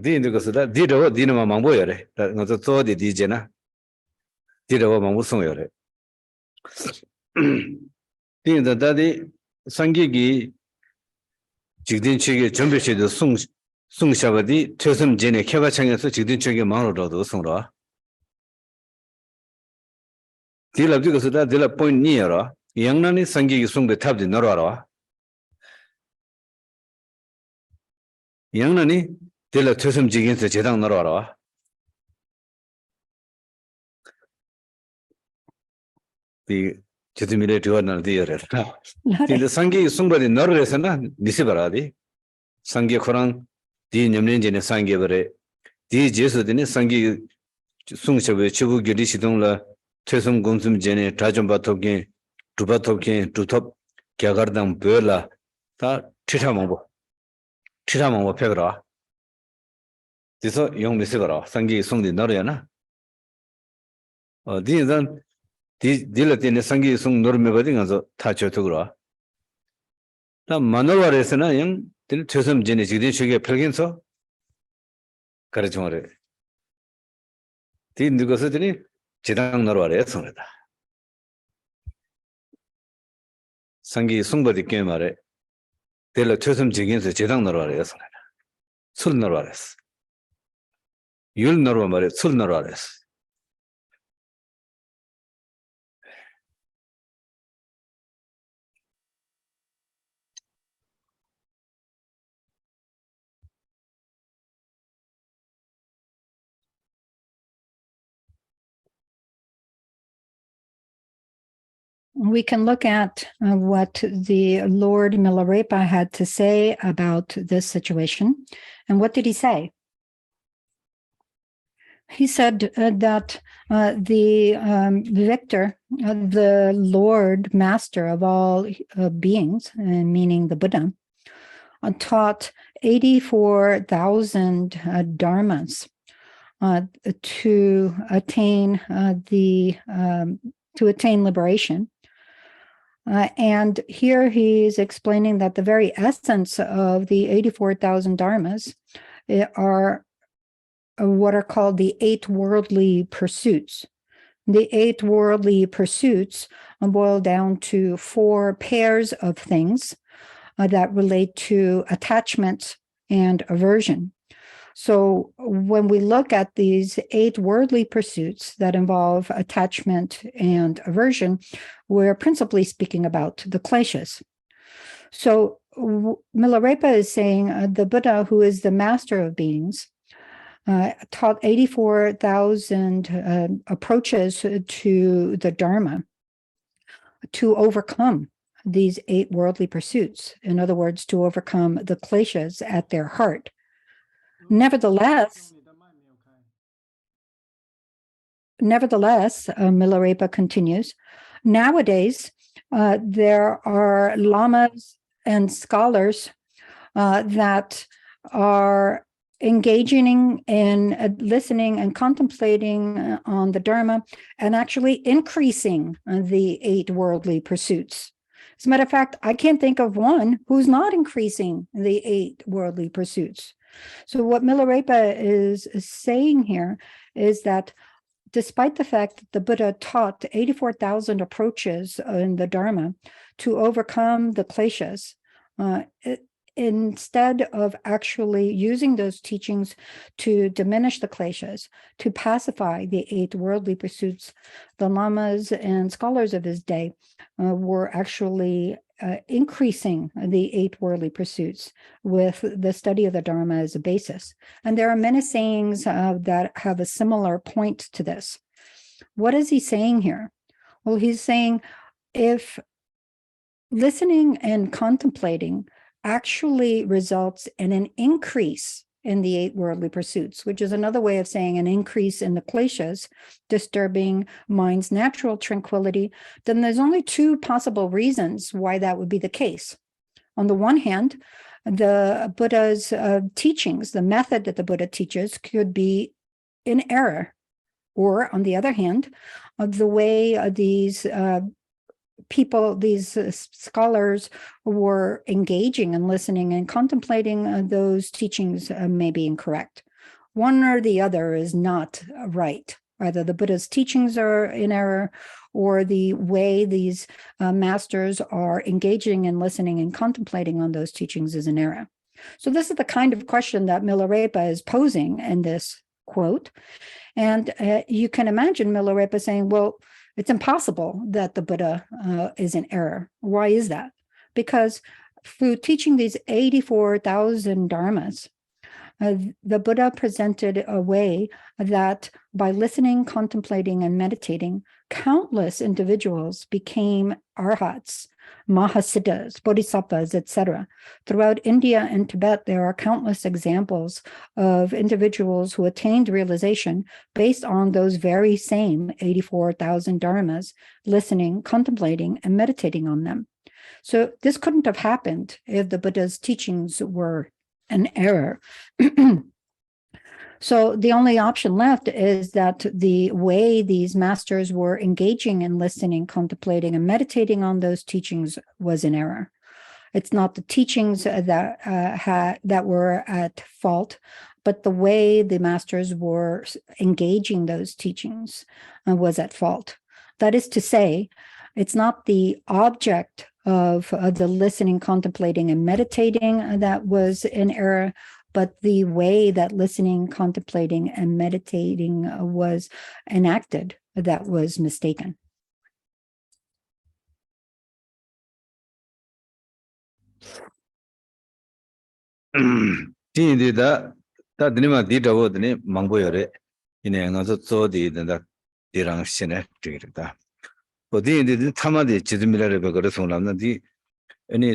디인도 것이다. 디로 디노마 망보여래. 나도 또디 디제나. 디로 망보송여래. 디인도 다디 상기기 직진 측의 전배시도 송샤바디 퇴섬 전에 개발창에서 직진 측의 망으로도 송라. 디랍디 것이다. 디랍 포인트 니어라. 양난이 상기기 송배 탑디 너러와 양난이 델라 퇴섬 지긴서 제당 너러와 이 제드미레 디워나 디어레 근데 상기기 송배디 너러에서나 미세바라디 상기 코랑 디 냠nen제네 상기버레 디 제스드네 상기 송샤베 추부기리 시동라 퇴섬 공숨 제네 다좀바토게 두바토케 두톱 갸가르당 베라 다 치타망보 페그라 그래서 용 메시거라 상기 송디 너려나 디단 딜라티네 상기 송 노르메거디 가서 다 쳐도그라 다 만화와레스나 양 최섬 전에 지금 저게 펼긴서 가르쳐말해 디 누가서더니 제당 너러와레 송이다 상기 송버디 게 말에 델라 최섬 지긴서 제당 너러와레 송이다 술 너러와레스 율 너러와 말에 술 너러와레스 We can look at what the Lord Milarepa had to say about this situation. And what did he say? He said that the victor, the Lord Master of all beings, meaning the Buddha, taught 84,000 dharmas to attain liberation. And here he's explaining that the very essence of the 84,000 dharmas are what are called the 8 worldly pursuits. The 8 worldly pursuits boil down to 4 pairs of things that relate to attachment and aversion. So when we look at these 8 worldly pursuits that involve attachment and aversion, we're principally speaking about the kleshas. So Milarepa is saying the Buddha, who is the master of beings, taught 84,000 approaches to the Dharma to overcome these 8 worldly pursuits. In other words, to overcome the kleshas at their heart. Nevertheless, nevertheless, Milarepa continues, nowadays, there are lamas and scholars that are engaging in listening and contemplating on the Dharma and actually increasing the 8 worldly pursuits. As a matter of fact, I can't think of one who's not increasing the 8 worldly pursuits. So what Milarepa is saying here is that despite the fact that the Buddha taught 84,000 approaches in the Dharma to overcome the kleshas, instead of actually using those teachings to diminish the kleshas, to pacify the 8 worldly pursuits, the lamas and scholars of his day were actually increasing the 8 worldly pursuits with the study of the Dharma as a basis. And there are many sayings that have a similar point to this. What is he saying here? Well, he's saying if listening and contemplating actually results in an increase in the 8 worldly pursuits, which is another way of saying an increase in the kleshas, disturbing mind's natural tranquility, then there's only 2 possible reasons why that would be the case. On the one hand, the Buddha's teachings, the method that the Buddha teaches could be in error. Or on the other hand, the way these people, these scholars were engaging and listening and contemplating those teachings may be incorrect. One or the other is not right. Either the Buddha's teachings are in error or the way these masters are engaging and listening and contemplating on those teachings is in error. So this is the kind of question that Milarepa is posing in this quote. And you can imagine Milarepa saying, well, it's impossible that the Buddha is in error. Why is that? Because through teaching these 84,000 dharmas, the Buddha presented a way that by listening, contemplating, and meditating, countless individuals became arhats, mahasiddhas, bodhisattvas, etc. Throughout India and Tibet, there are countless examples of individuals who attained realization based on those very same 84,000 dharmas, listening, contemplating, and meditating on them. So this couldn't have happened if the Buddha's teachings were an error. So the only option left is that the way these masters were engaging in listening, contemplating, and meditating on those teachings was in error. It's not the teachings that were at fault, but the way the masters were engaging those teachings was at fault. That is to say, it's not the object of the listening, contemplating, and meditating that was in error, but the way that listening, contemplating, and meditating was enacted that was mistaken. Any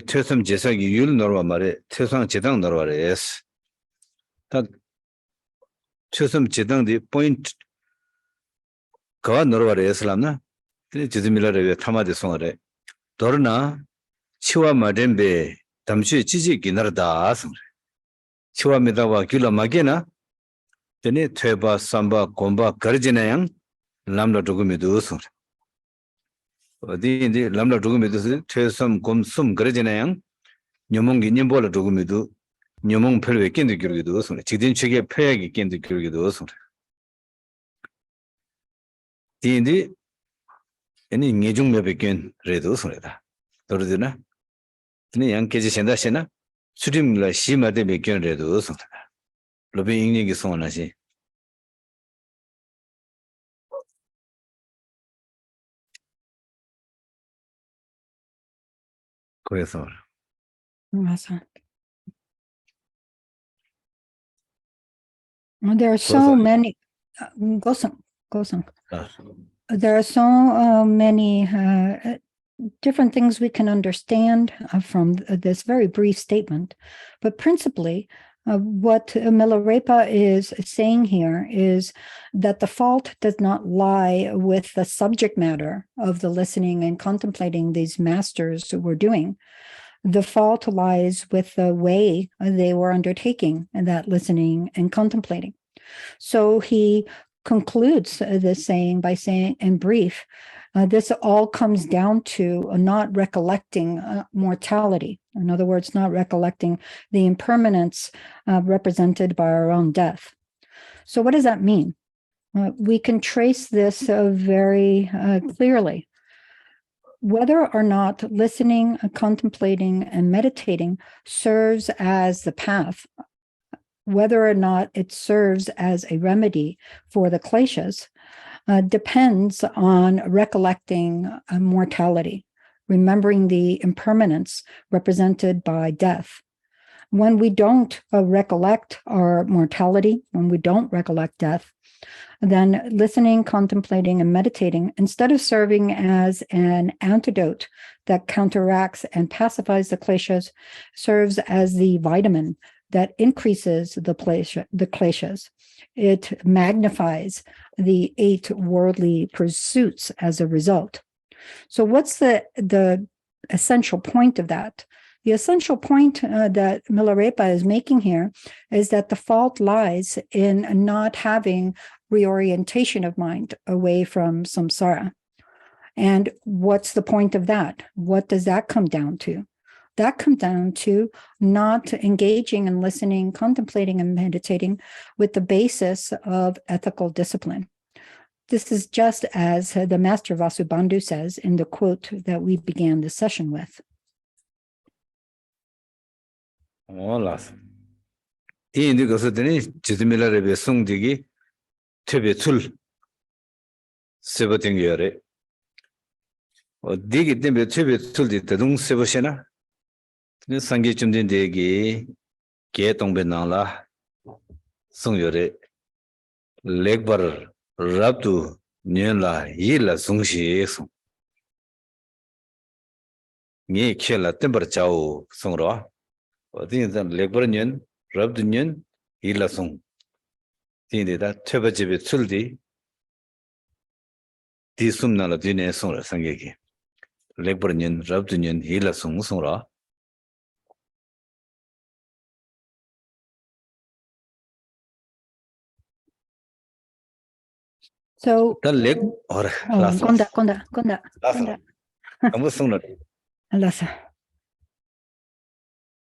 Tesam Jesagi Yul Norma Tesang Chedang Norvares. That Tesam Chedang the point God Norvares Lamna, Jizimilla Tamadi Songre. Dorna Chiwa Madembe, Tamshi Chichi Ginarda Asang. Chiwa Midawa Gila Magena, Tene Teba Samba Gomba Garjinayang, Lamla Dugumidusur. The Lamla Dugumidus, Tesam Gomsum Garjinayang, Nyumungi Nimbola Dugumidu, Nyumung Pelvik in the Gurgidus, Chidin Chige Peg in the Gurgidus. The any Nijung may begin Redus. Dordina. The young Kajisenda Sena, Sudim la Shima de begin Redus. Lobbying is on as he. There are so many. Go some. There are so many different things we can understand from this very brief statement, but principally, What Milarepa is saying here is that the fault does not lie with the subject matter of the listening and contemplating these masters were doing. The fault lies with the way they were undertaking that listening and contemplating. So he concludes this saying by saying, in brief, this all comes down to not recollecting mortality. In other words, not recollecting the impermanence represented by our own death. So what does that mean? We can trace this very clearly. Whether or not listening, contemplating, and meditating serves as the path, whether or not it serves as a remedy for the kleshas, depends on recollecting mortality, remembering the impermanence represented by death. When we don't recollect our mortality, when we don't recollect death, then listening, contemplating, and meditating, instead of serving as an antidote that counteracts and pacifies the kleshas, serves as the vitamin that increases the kleshas. It magnifies the 8 worldly pursuits as a result. So what's the essential point of that? The essential point that Milarepa is making here is that the fault lies in not having reorientation of mind away from samsara. And what's the point of that? What does that come down to? That comes down to not engaging in listening, contemplating, and meditating with the basis of ethical discipline. This is just as the master Vasubandhu says in the quote that we began the session with. Hola. 이 인디 가서더니 지드밀라레베 송디기 퇴베툴 세버팅이어레. 디기 때문에 퇴베툴디 대동 세버시나. 그 상계 좀 된 데기 개동배나라 송여레 렉버 랍두 년라 일라 송시에서 니 켈라 템버 자오 송로 어디든 렉버년 랍두년 일라 송 디데다 퇴버집에 출디 디숨나라 디네 송라 상계기 렉버년 랍두년 일라 송 송로 So, leg or konda.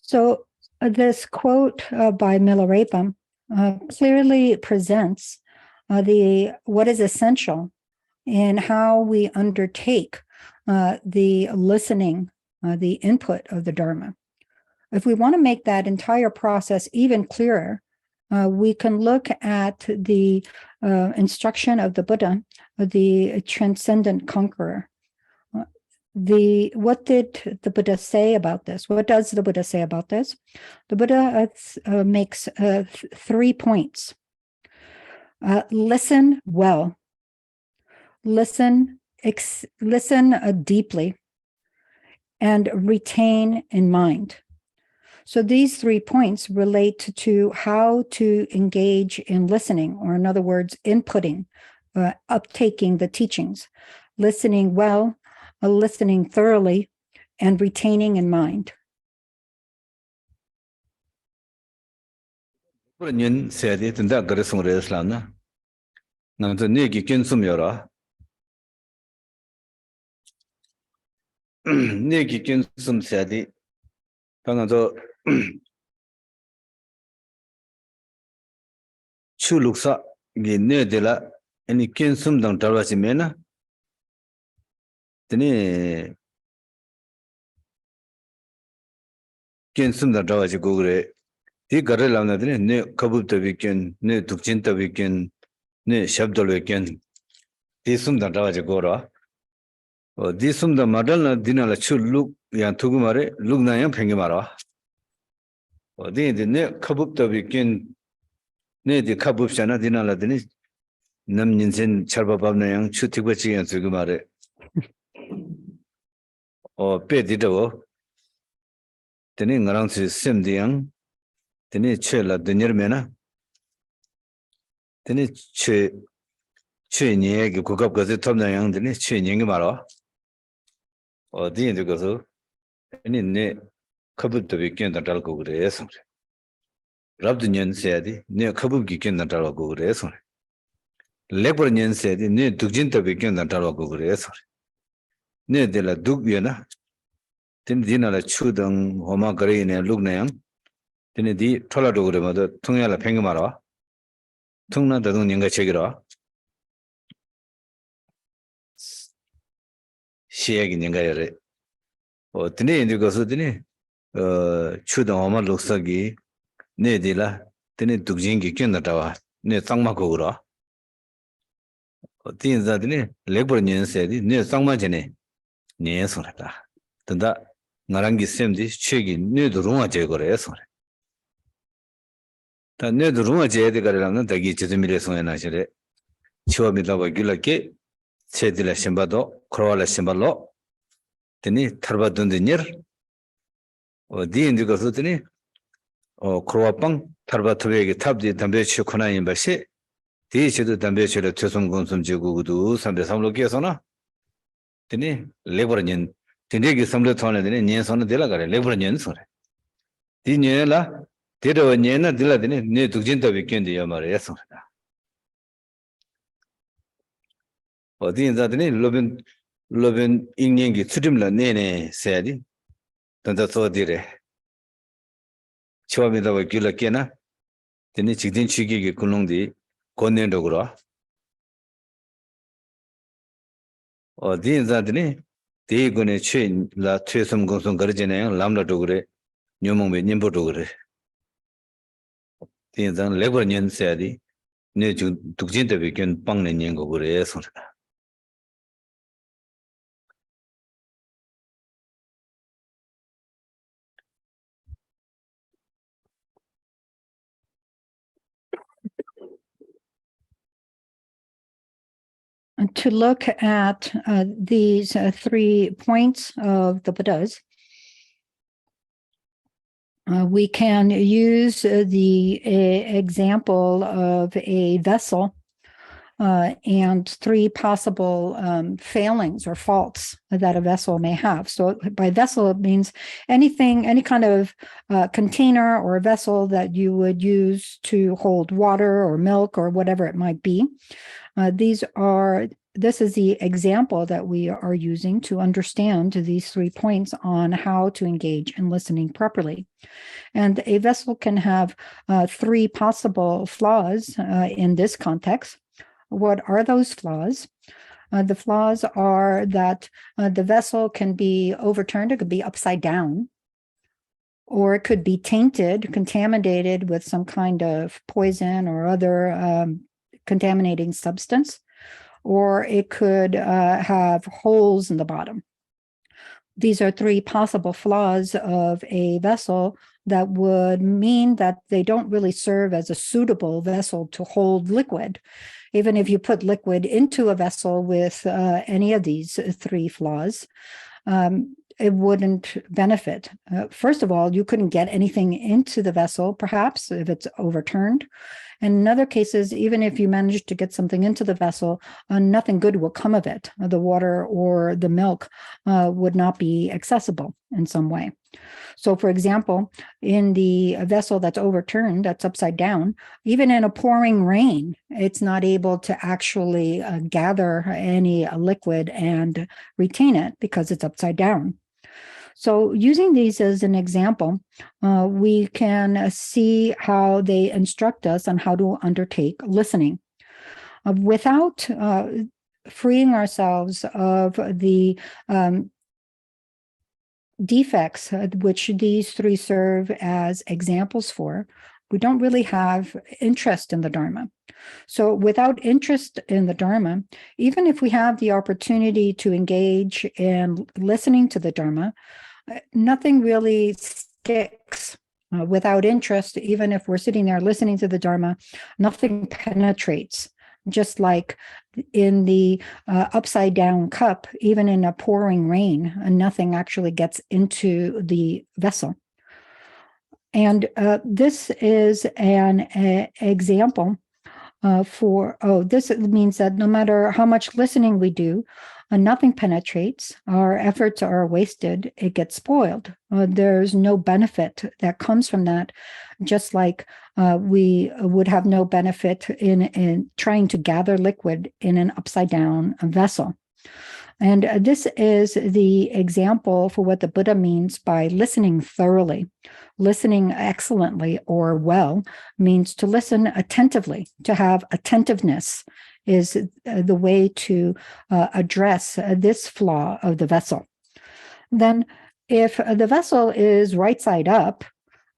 So this quote by Milarepa clearly presents what is essential in how we undertake the listening, the input of the Dharma. If we want to make that entire process even clearer, we can look at the instruction of the Buddha, the transcendent conqueror. What did the Buddha say about this? What does the Buddha say about this? The Buddha makes 3 points. Listen well. Listen deeply, and retain in mind. So these 3 points relate to how to engage in listening, or in other words, inputting, uptaking the teachings, listening well, listening thoroughly, and retaining in mind. 년 세대 된다 그래서 그랬을라나 나도 내기 견숨여라 내기 견숨 세대 방아도 추룩사 게 내들라 아니 견숨당 달와지면은 드네 견숨당 달와지고 그래 이 거를 나는데 네 거부도 비견 네 독진도 비견 네 샵도 비견 디숨당 달와지고라 디숨당 마달나 디나라 추룩 야 두고 말에 룩나야 팽게 말아 어디 네 거부도 비견 네디 거부잖아 디나라더니 남인생 철밥밥나양 추티고치야 두고 말에 빼디도 되는 거랑 셈디양 Tene che la denir mena. Tene che nye ki kukab kazi topna yang tene che nyingi maro. O di yin kazo. Tene ne kabub tabi kyen dan dal kukure esongre. Rabdu nyen sayadi ne kabub ki kyen dan dalwa kukure esongre. Lekbar nyen sayadi ne dukjin tabi kyen dan dalwa kukure esongre. Ne de la duk na. Tene di na la chu dang homa gari ne luk na yang. Tene di thola dukure mada tungya la pengi maro. Tungna dadung nyinga chegiro. 시야기 년가열에 드네 인도 가서 드네 추다 엄마 lok사기 네디라 드네 둑진기 견나다와 네 쌍마고 그러 어딘자드네 레버 년세디 네 쌍마제네 네서라다 된다 나랑기 셈디 최기 네도 롱아 제거래서 다 네도 롱아 제데 가라는 다기 지드미레서 나시레 치와미다와 길라게 세딜라 심바도 크로알라 심발로 드니 타르바든드니르 디인디 가서 드니 크로아빵 타르바트베기 탑디 담배 치코나인 바시 디치도 담배 치를 퇴송 건섬 제국도 303로 끼어서나 드니 레버년 드니기 섬로 토네 드니 년선은 데라가래 레버년 소래 디녀라 데로 년나 딜라드니 네 독진도 비견디야 말이야 어디인자드니 로빈 잉닝기 추dim라 네네 세야디 단다 소디레 처음에다가 길었게나 드니 직진 취기기 군롱디 권년도그러 어디인자드니 대군의 최라 최섬 공성 거르지네 람라도 그래 녀몽베 님보도 그래 디인자 레버년 세야디 네 독진도 비견 빵내 년거 그래 소리다 To look at these 3 points of the Buddhas, we can use the example of a vessel and 3 possible failings or faults that a vessel may have. So by vessel, it means anything, any kind of container or vessel that you would use to hold water or milk or whatever it might be. This is the example that we are using to understand these 3 points on how to engage in listening properly. And a vessel can have 3 possible flaws in this context. What are those flaws? The flaws are that the vessel can be overturned, it could be upside down, or it could be tainted, contaminated with some kind of poison or other contaminating substance, or it could have holes in the bottom. These are 3 possible flaws of a vessel that would mean that they don't really serve as a suitable vessel to hold liquid. Even if you put liquid into a vessel with any of these 3 flaws, it wouldn't benefit. First of all, you couldn't get anything into the vessel, perhaps, if it's overturned. And in other cases, even if you managed to get something into the vessel, nothing good will come of it. The water or the milk would not be accessible in some way. So, for example, in the vessel that's overturned, that's upside down, even in a pouring rain, it's not able to actually gather any liquid and retain it because it's upside down. So using these as an example, we can see how they instruct us on how to undertake listening. Without freeing ourselves of the defects which these 3 serve as examples for, we don't really have interest in the Dharma. So without interest in the Dharma, even if we have the opportunity to engage in listening to the Dharma, nothing really sticks. Without interest, even if we're sitting there listening to the Dharma, nothing penetrates. Just like in the upside down cup, even in a pouring rain, nothing actually gets into the vessel. And this is an example this means that no matter how much listening we do, nothing penetrates, our efforts are wasted, it gets spoiled. There's no benefit that comes from that, just like we would have no benefit in trying to gather liquid in an upside down vessel. And this is the example for what the Buddha means by listening thoroughly. Listening excellently or well means to listen attentively, to have attentiveness is the way to address this flaw of the vessel. Then if the vessel is right side up,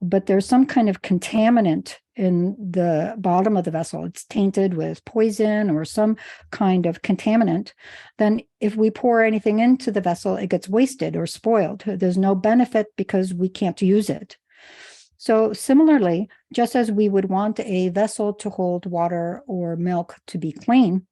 but there's some kind of contaminant in the bottom of the vessel, it's tainted with poison or some kind of contaminant, then if we pour anything into the vessel, it gets wasted or spoiled. There's no benefit because we can't use it. So similarly, just as we would want a vessel to hold water or milk to be clean,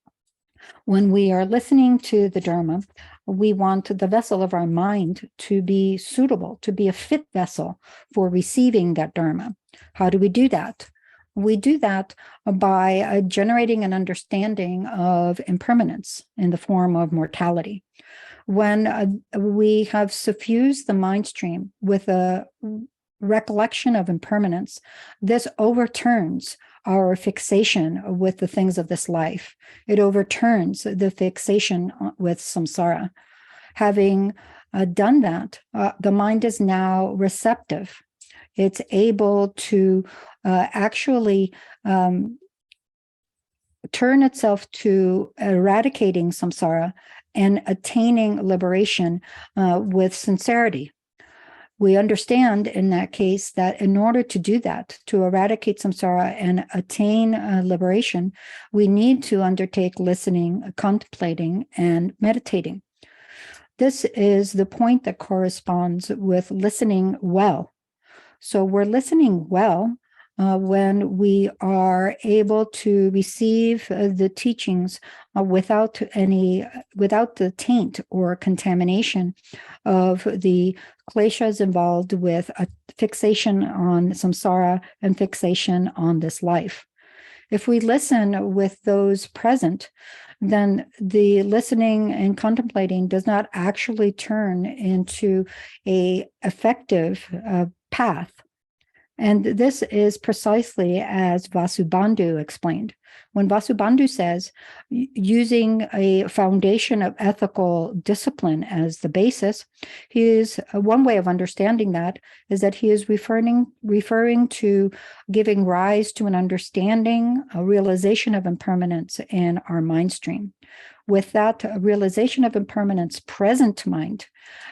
when we are listening to the Dharma, we want the vessel of our mind to be suitable, to be a fit vessel for receiving that Dharma. How do we do that? We do that by generating an understanding of impermanence in the form of mortality. When we have suffused the mind stream with a recollection of impermanence, this overturns our fixation with the things of this life. It overturns the fixation with samsara. Having done that, the mind is now receptive. It's able to actually turn itself to eradicating samsara and attaining liberation with sincerity. We understand in that case that in order to do that, to eradicate samsara and attain liberation, we need to undertake listening, contemplating, and meditating. This is the point that corresponds with listening well. So we're listening well when we are able to receive the teachings without the taint or contamination of the kleshas involved with a fixation on samsara and fixation on this life. If we listen with those present, then the listening and contemplating does not actually turn into an effective path. And this is precisely as Vasubandhu explained. When Vasubandhu says, using a foundation of ethical discipline as the basis, one way of understanding that is that he is referring to giving rise to an understanding, a realization of impermanence in our mind stream. With that realization of impermanence present to mind,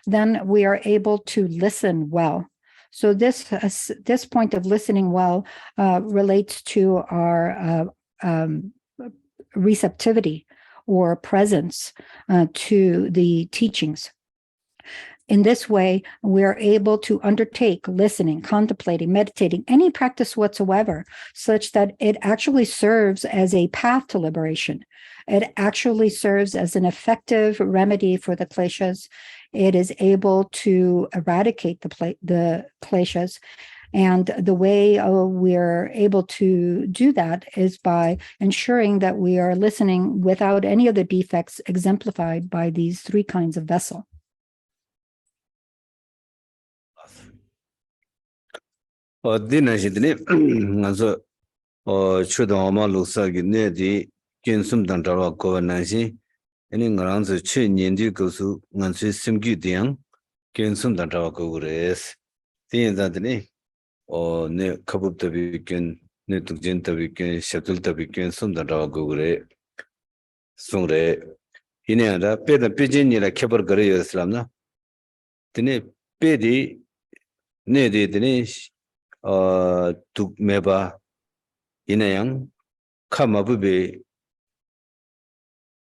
then we are able to listen well. So this point of listening well relates to our receptivity or presence to the teachings. In this way, we are able to undertake listening, contemplating, meditating, any practice whatsoever, such that it actually serves as a path to liberation. It actually serves as an effective remedy for the kleshas. It is able to eradicate the kleshas. And the way we're able to do that is by ensuring that we are listening without any of the defects exemplified by these three kinds of vessel. Dinashidini, also, Chudama Lusagi Nedi, Kinsum Dantawa Kovanasi, and in Ranzo Chin Yendi Gosu, Nancy Simgi Diang, Kinsum Dantawa Gores, the Dadini, or Ne Kabub the Weekend, Netukjin the Weekend, Shatul the Weekend, Sum Dantawa Gure, Sungre, Hinada, Ped the Pigeon Yela Keber Gare Islamna, Tene Pedi Nedi Dinish. Tuk meba inayang kamabubi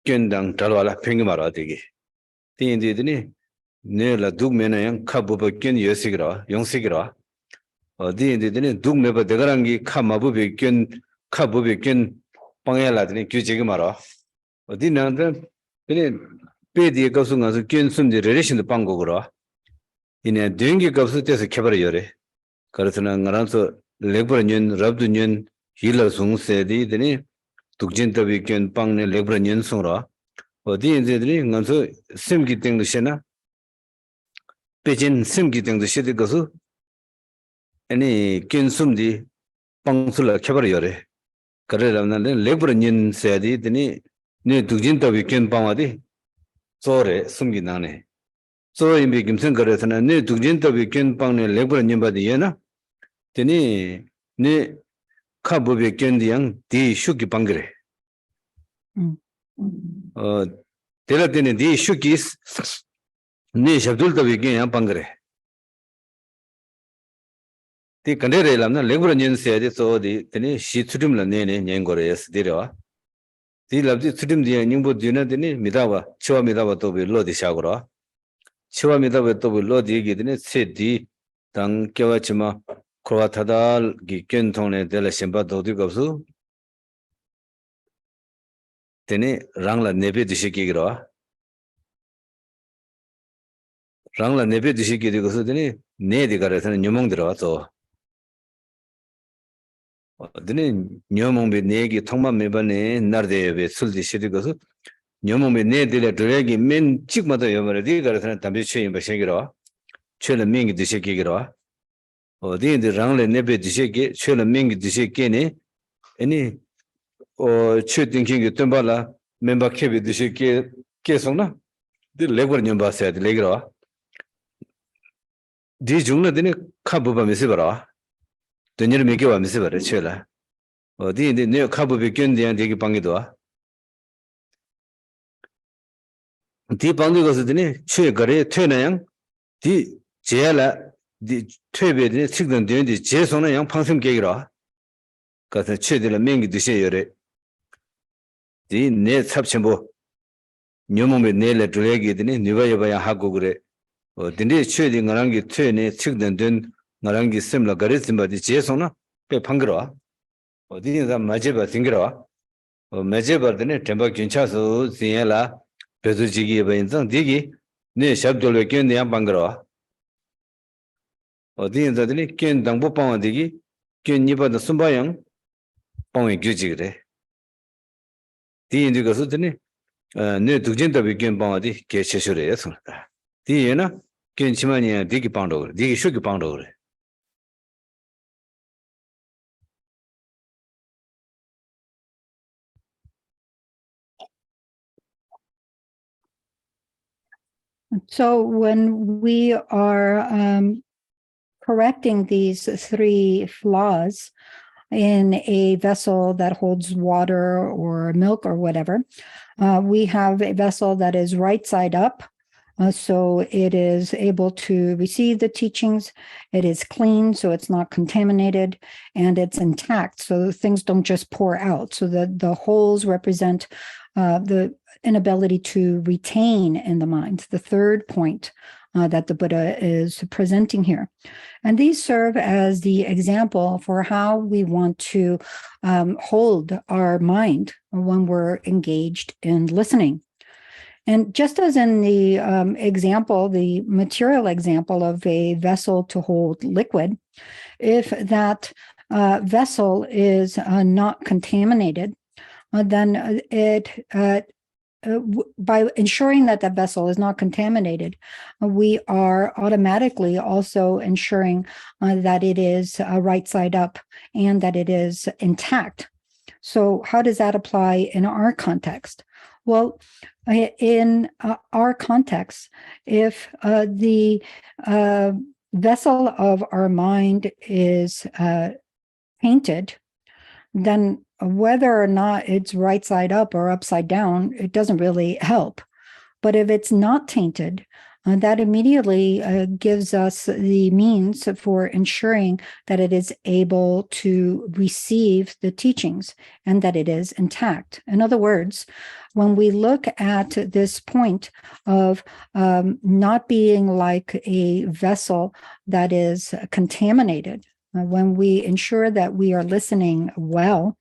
kendang talwala pengimara digi. Dini ne la duk menayang kabuba ken yosigira, yongsigira. Dini duk meba degarangi kamabubi ken kabubi ken pangela dini gyujigimara. Dinanda dini pedi kapsu ngasu ken sumdi relation the pangogura. Ine dengi kapsu tesa kebara yore. 그래서는 나란서 레버년 랍두년 힐러 송세디 되니 독진답이 견 빵네 레버년 송라 어디 이제들이 먼저 심기 땡도시나 베진 심기 땡도시데 거서 아니 견숨디 빵술라 켜버려래 그래라면 레버년 세디 되니 네 독진답이 견 빵와디 소래 숨기 나네 소임비 김선 그래서는 네 독진답이 견 빵네 레버년 바디 얘나 되니 네 카보베 견디양 디 슈기 방그래 तेरा तेने दी शुकिस ने शब्दुल तभी के यहाँ पंगरे ती कंडे रे लामना labour नियन से आजे तो दी तेने शीतुम लने ने न्यंगोरे यस दिरवा ती लब्दी सुटिम दिया न्यंगबो दिना तेने मिदावा तो भी लो दिशागोरा छिवा मिदावा तो भी लो दी गिदने से दी तंग केवा चिमा क्रोवा थादाल गी केन थोने देला शिंबा दोदी गबसु तेने रंगला नेबे दिशे की गिरवा रंगला नेबे दिशे की दिगसु तेने ने दिगारे तेने न्योमोंग दिरवा तो तेने न्योमोंग बे ने की थोंमा मेबने नरदे बे सुल दिशे दिगसु न्योमोंग बे ने दिले 드래기 맨 찍마다 여머래 दिगारे तेने 담비 최인 बशे गिरवा 최는 민기 दिशे की गिरवा 어디인데 रंगले नेबे दिशे की 최는 민기 दिशे केने any 최딩킹이 뜸발라 멤버 캡이 드시 계속나 디 레버 님바세야 디 레그라 디 중나드네 카부바 메시바라 드니르 메게와 메시바라 쳇라 어디인데 네 카부베 견디한 되게 방기도와 디 방기고서드네 최거래 퇴나양 디 제라 디 퇴베드네 측든 되는데 제소는 양 방심 계기라 가서 최들의 명기 드셔요래 디 네 삽침보 녀몸에 내래 드래기드니 니바여봐야 하고 그래 딘데 최디 나랑기 퇴네 측된된 나랑기 셈라 가르침바디 제소나 빼 방그러 어디다 맞제바 딩그러 맞제바드네 템바 괜찮아서 지야라 배수지기 배인상 디기 네 샵돌에 견내야 방그러 어디인자드니 견 당보 방어디기 견 니바다 숨바양 방에 규지 그래 디 인디가서 드니 네 독진답이 견 방어디 개체셔래요 손다 디에나 견치마니야 디기 방도 그래 디기 쇼기 방도 그래 So when we are correcting these three flaws in a vessel that holds water or milk or whatever, we have a vessel that is right side up. So it is able to receive the teachings. It is clean, so it's not contaminated, and it's intact, so things don't just pour out. So the holes represent the inability to retain in the mind, the third point that the Buddha is presenting here. And these serve as the example for how we want to hold our mind when we're engaged in listening. And just as in the example, the material example of a vessel to hold liquid, if that vessel is not contaminated, then it by ensuring that that vessel is not contaminated, we are automatically also ensuring that it is right side up and that it is intact. So how does that apply in our context? Well, in our context, if the vessel of our mind is tainted, then whether or not it's right side up or upside down, it doesn't really help. But if it's not tainted, that immediately gives us the means for ensuring that it is able to receive the teachings and that it is intact. In other words, when we look at this point of not being like a vessel that is contaminated, when we ensure that we are listening well,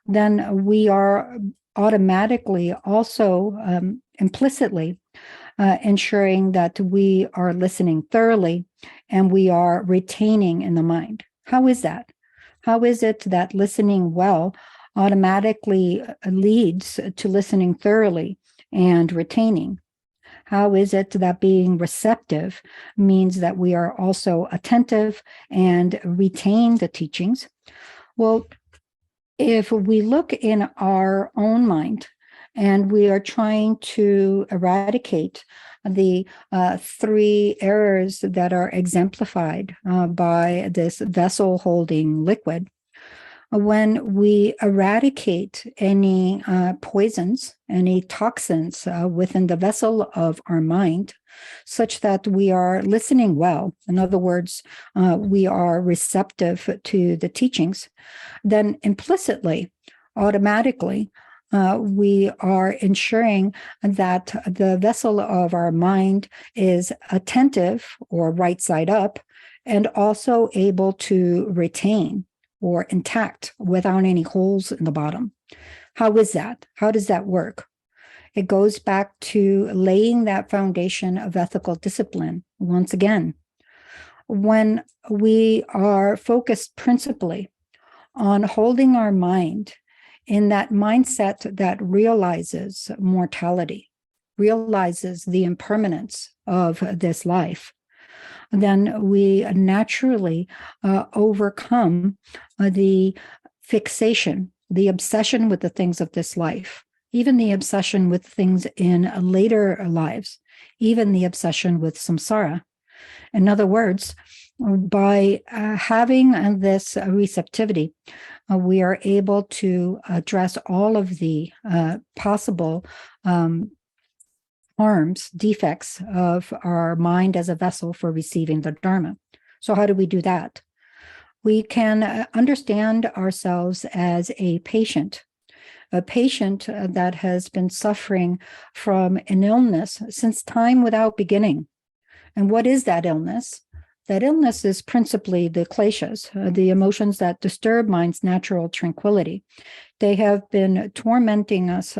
then we are automatically also implicitly ensuring that we are listening thoroughly and we are retaining in the mind. How is that? How is it that listening well automatically leads to listening thoroughly and retaining? How is it that being receptive means that we are also attentive and retain the teachings? Well, if we look in our own mind and we are trying to eradicate the three errors that are exemplified by this vessel holding liquid, when we eradicate any poisons, any toxins within the vessel of our mind, such that we are listening well, in other words, we are receptive to the teachings, then implicitly, automatically, we are ensuring that the vessel of our mind is attentive or right side up and also able to retain or intact without any holes in the bottom. How is that? How does that work? It goes back to laying that foundation of ethical discipline once again. When we are focused principally on holding our mind in that mindset that realizes mortality, realizes the impermanence of this life, then we naturally overcome the fixation, the obsession with the things of this life, even the obsession with things in later lives, even the obsession with samsara. In other words, by having this receptivity, we are able to address all of the possible harms, defects of our mind as a vessel for receiving the Dharma. So how do we do that? We can understand ourselves as a patient that has been suffering from an illness since time without beginning. And what is that illness? That illness is principally the kleshas, the emotions that disturb mind's natural tranquility. They have been tormenting us,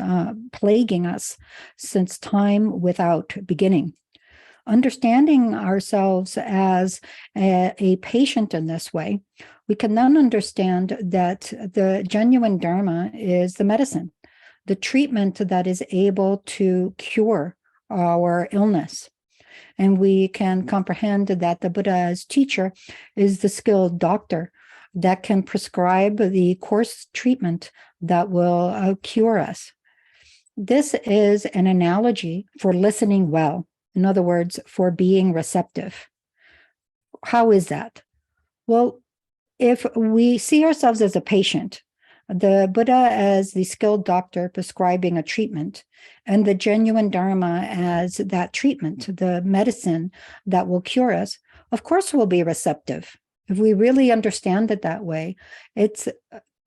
plaguing us since time without beginning. Understanding ourselves as a patient in this way, we can then understand that the genuine Dharma is the medicine, the treatment that is able to cure our illness. And we can comprehend that the Buddha as teacher is the skilled doctor that can prescribe the course treatment that will cure us. This is an analogy for listening well. In other words, for being receptive. How is that? Well, if we see ourselves as a patient, the Buddha as the skilled doctor prescribing a treatment, and the genuine Dharma as that treatment, the medicine that will cure us, of course we'll be receptive. If we really understand it that way, it's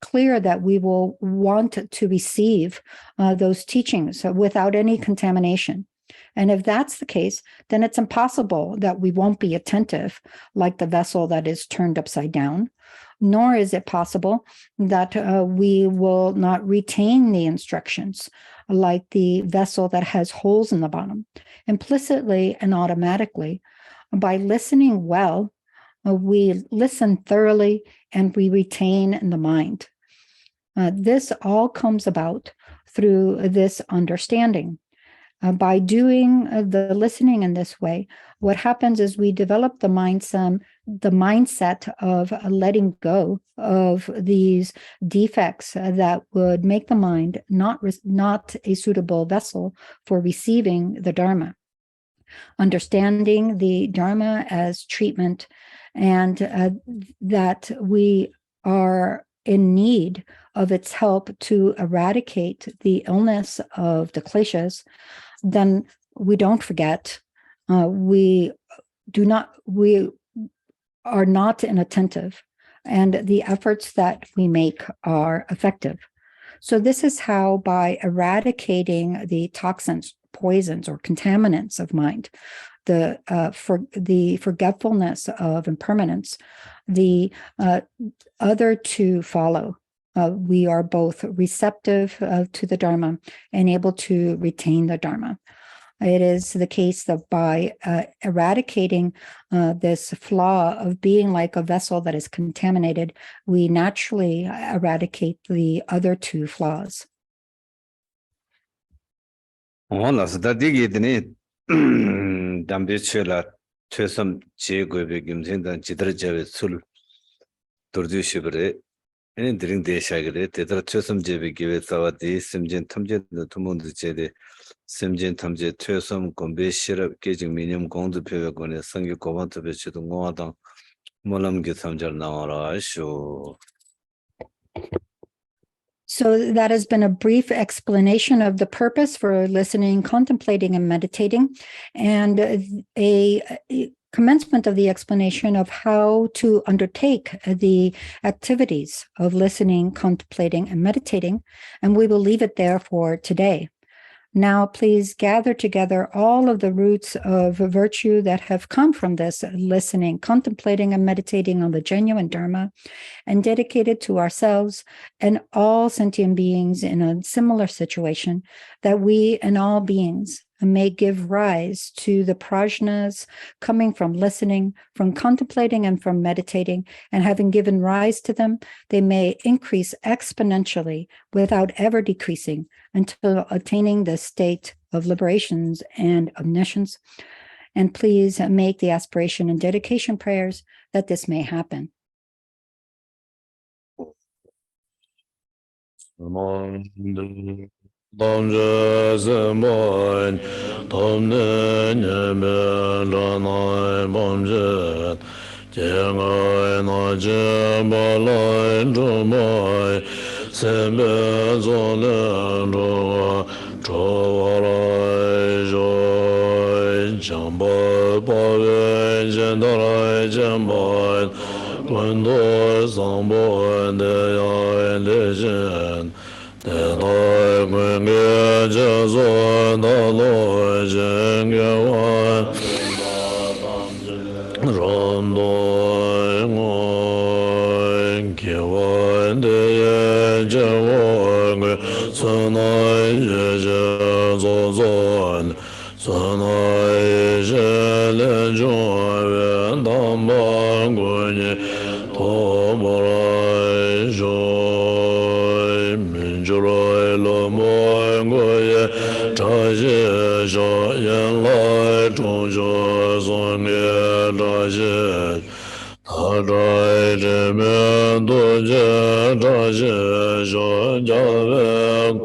clear that we will want to receive those teachings without any contamination. And if that's the case, then it's impossible that we won't be attentive like the vessel that is turned upside down, nor is it possible that we will not retain the instructions like the vessel that has holes in the bottom. Implicitly and automatically, by listening well, we listen thoroughly and we retain in the mind. This all comes about through this understanding. By doing the listening in this way, what happens is we develop the mindset of letting go of these defects that would make the mind not a suitable vessel for receiving the Dharma. Understanding the Dharma as treatment and that we are in need of its help to eradicate the illness of the kleshas, then we don't forget, we are not inattentive, and the efforts that we make are effective. So this is how, by eradicating the toxins, poisons, or contaminants of mind, the forgetfulness of impermanence, the other two follow. We are both receptive to the Dharma and able to retain the Dharma. It is the case that by eradicating this flaw of being like a vessel that is contaminated, we naturally eradicate the other two flaws. 원라서 다디기드니 담비체라 최섬 제고베 김생단 지드르제베 술 도르주시브레 에는 드링 대샤그레 대드라 최섬 제베 기베 사와디 심진 탐제도 투몬드 제데 심진 탐제 최섬 공베 시럽 계직 미니엄 공도 표현권에 성기 고반도 배치도 고하당 몰람게 삼절 나와라 쇼. So that has been a brief explanation of the purpose for listening, contemplating, and meditating, and a commencement of the explanation of how to undertake the activities of listening, contemplating, and meditating. And we will leave it there for today. Now, please gather together all of the roots of virtue that have come from this listening, contemplating, and meditating on the genuine Dharma, and dedicate it to ourselves and all sentient beings in a similar situation, that we and all beings may give rise to the prajnas coming from listening, from contemplating, and from meditating, and having given rise to them, they may increase exponentially without ever decreasing until attaining the state of liberations and omniscience. And please make the aspiration and dedication prayers that this may happen. Domje zemboin, domne nyebe lanai bomje, jengai na jembalai drumai, sembe zone drua, chowarai joi, jamba bawe jendarai jemboin, gwendo samboin de yai lejen, de doi gwenge jezo da loi jenge wan, rondoi ngoi, kiwan de ye je wangwe, sunai ye je zo zon, sunai je le joi, damba gwenye, tobarai joi, minjuroi lo moi ngoye, chaje jo yen lai chongjo zon ye chaje, tadrai je men doje chaje jo jave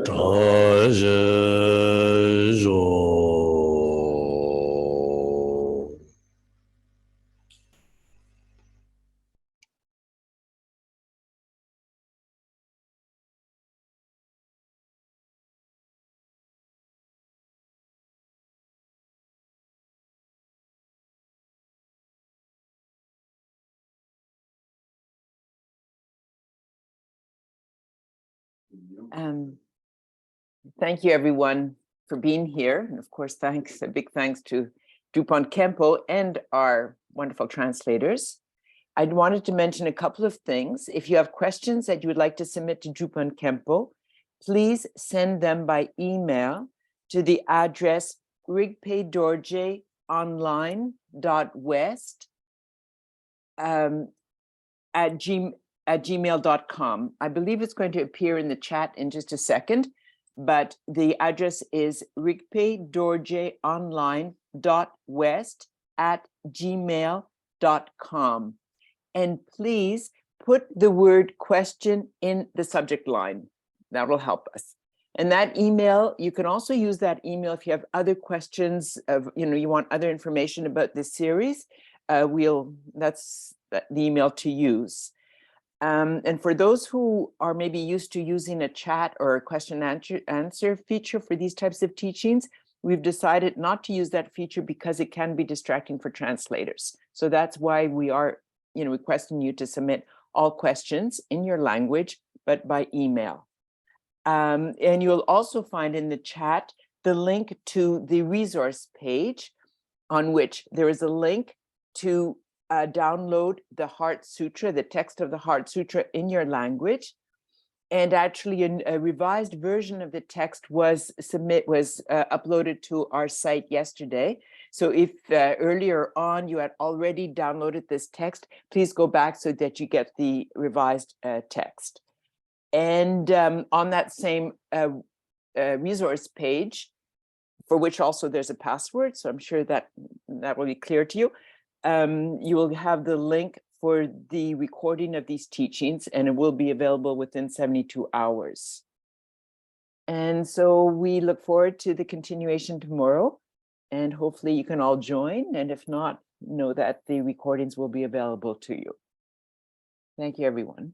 chaje jo. Thank you, everyone, for being here. And of course, a big thanks to Drupon Khenpo and our wonderful translators. I wanted to mention a couple of things. If you have questions that you would like to submit to Drupon Khenpo, please send them by email to the address rigpedorjeonline.west at gmail.com. I believe it's going to appear in the chat in just a second, but the address is rigpedorjeonline.west at gmail.com. And please put the word question in the subject line. That will help us. And that email, you can also use that email if you have other questions of, you want other information about this series. That's the email to use. And for those who are maybe used to using a chat or a question answer feature for these types of teachings, we've decided not to use that feature because it can be distracting for translators. So that's why we are requesting you to submit all questions in your language, but by email. And you'll also find in the chat the link to the resource page, on which there is a link to download the Heart Sutra, the text of the Heart Sutra in your language. And actually, a revised version of the text was uploaded to our site yesterday. So if earlier on you had already downloaded this text, please go back so that you get the revised text. And on that same resource page, for which also there's a password, so I'm sure that will be clear to you, you will have the link for the recording of these teachings, and it will be available within 72 hours. And so we look forward to the continuation tomorrow, and hopefully you can all join. And if not, know that the recordings will be available to you. Thank you, everyone.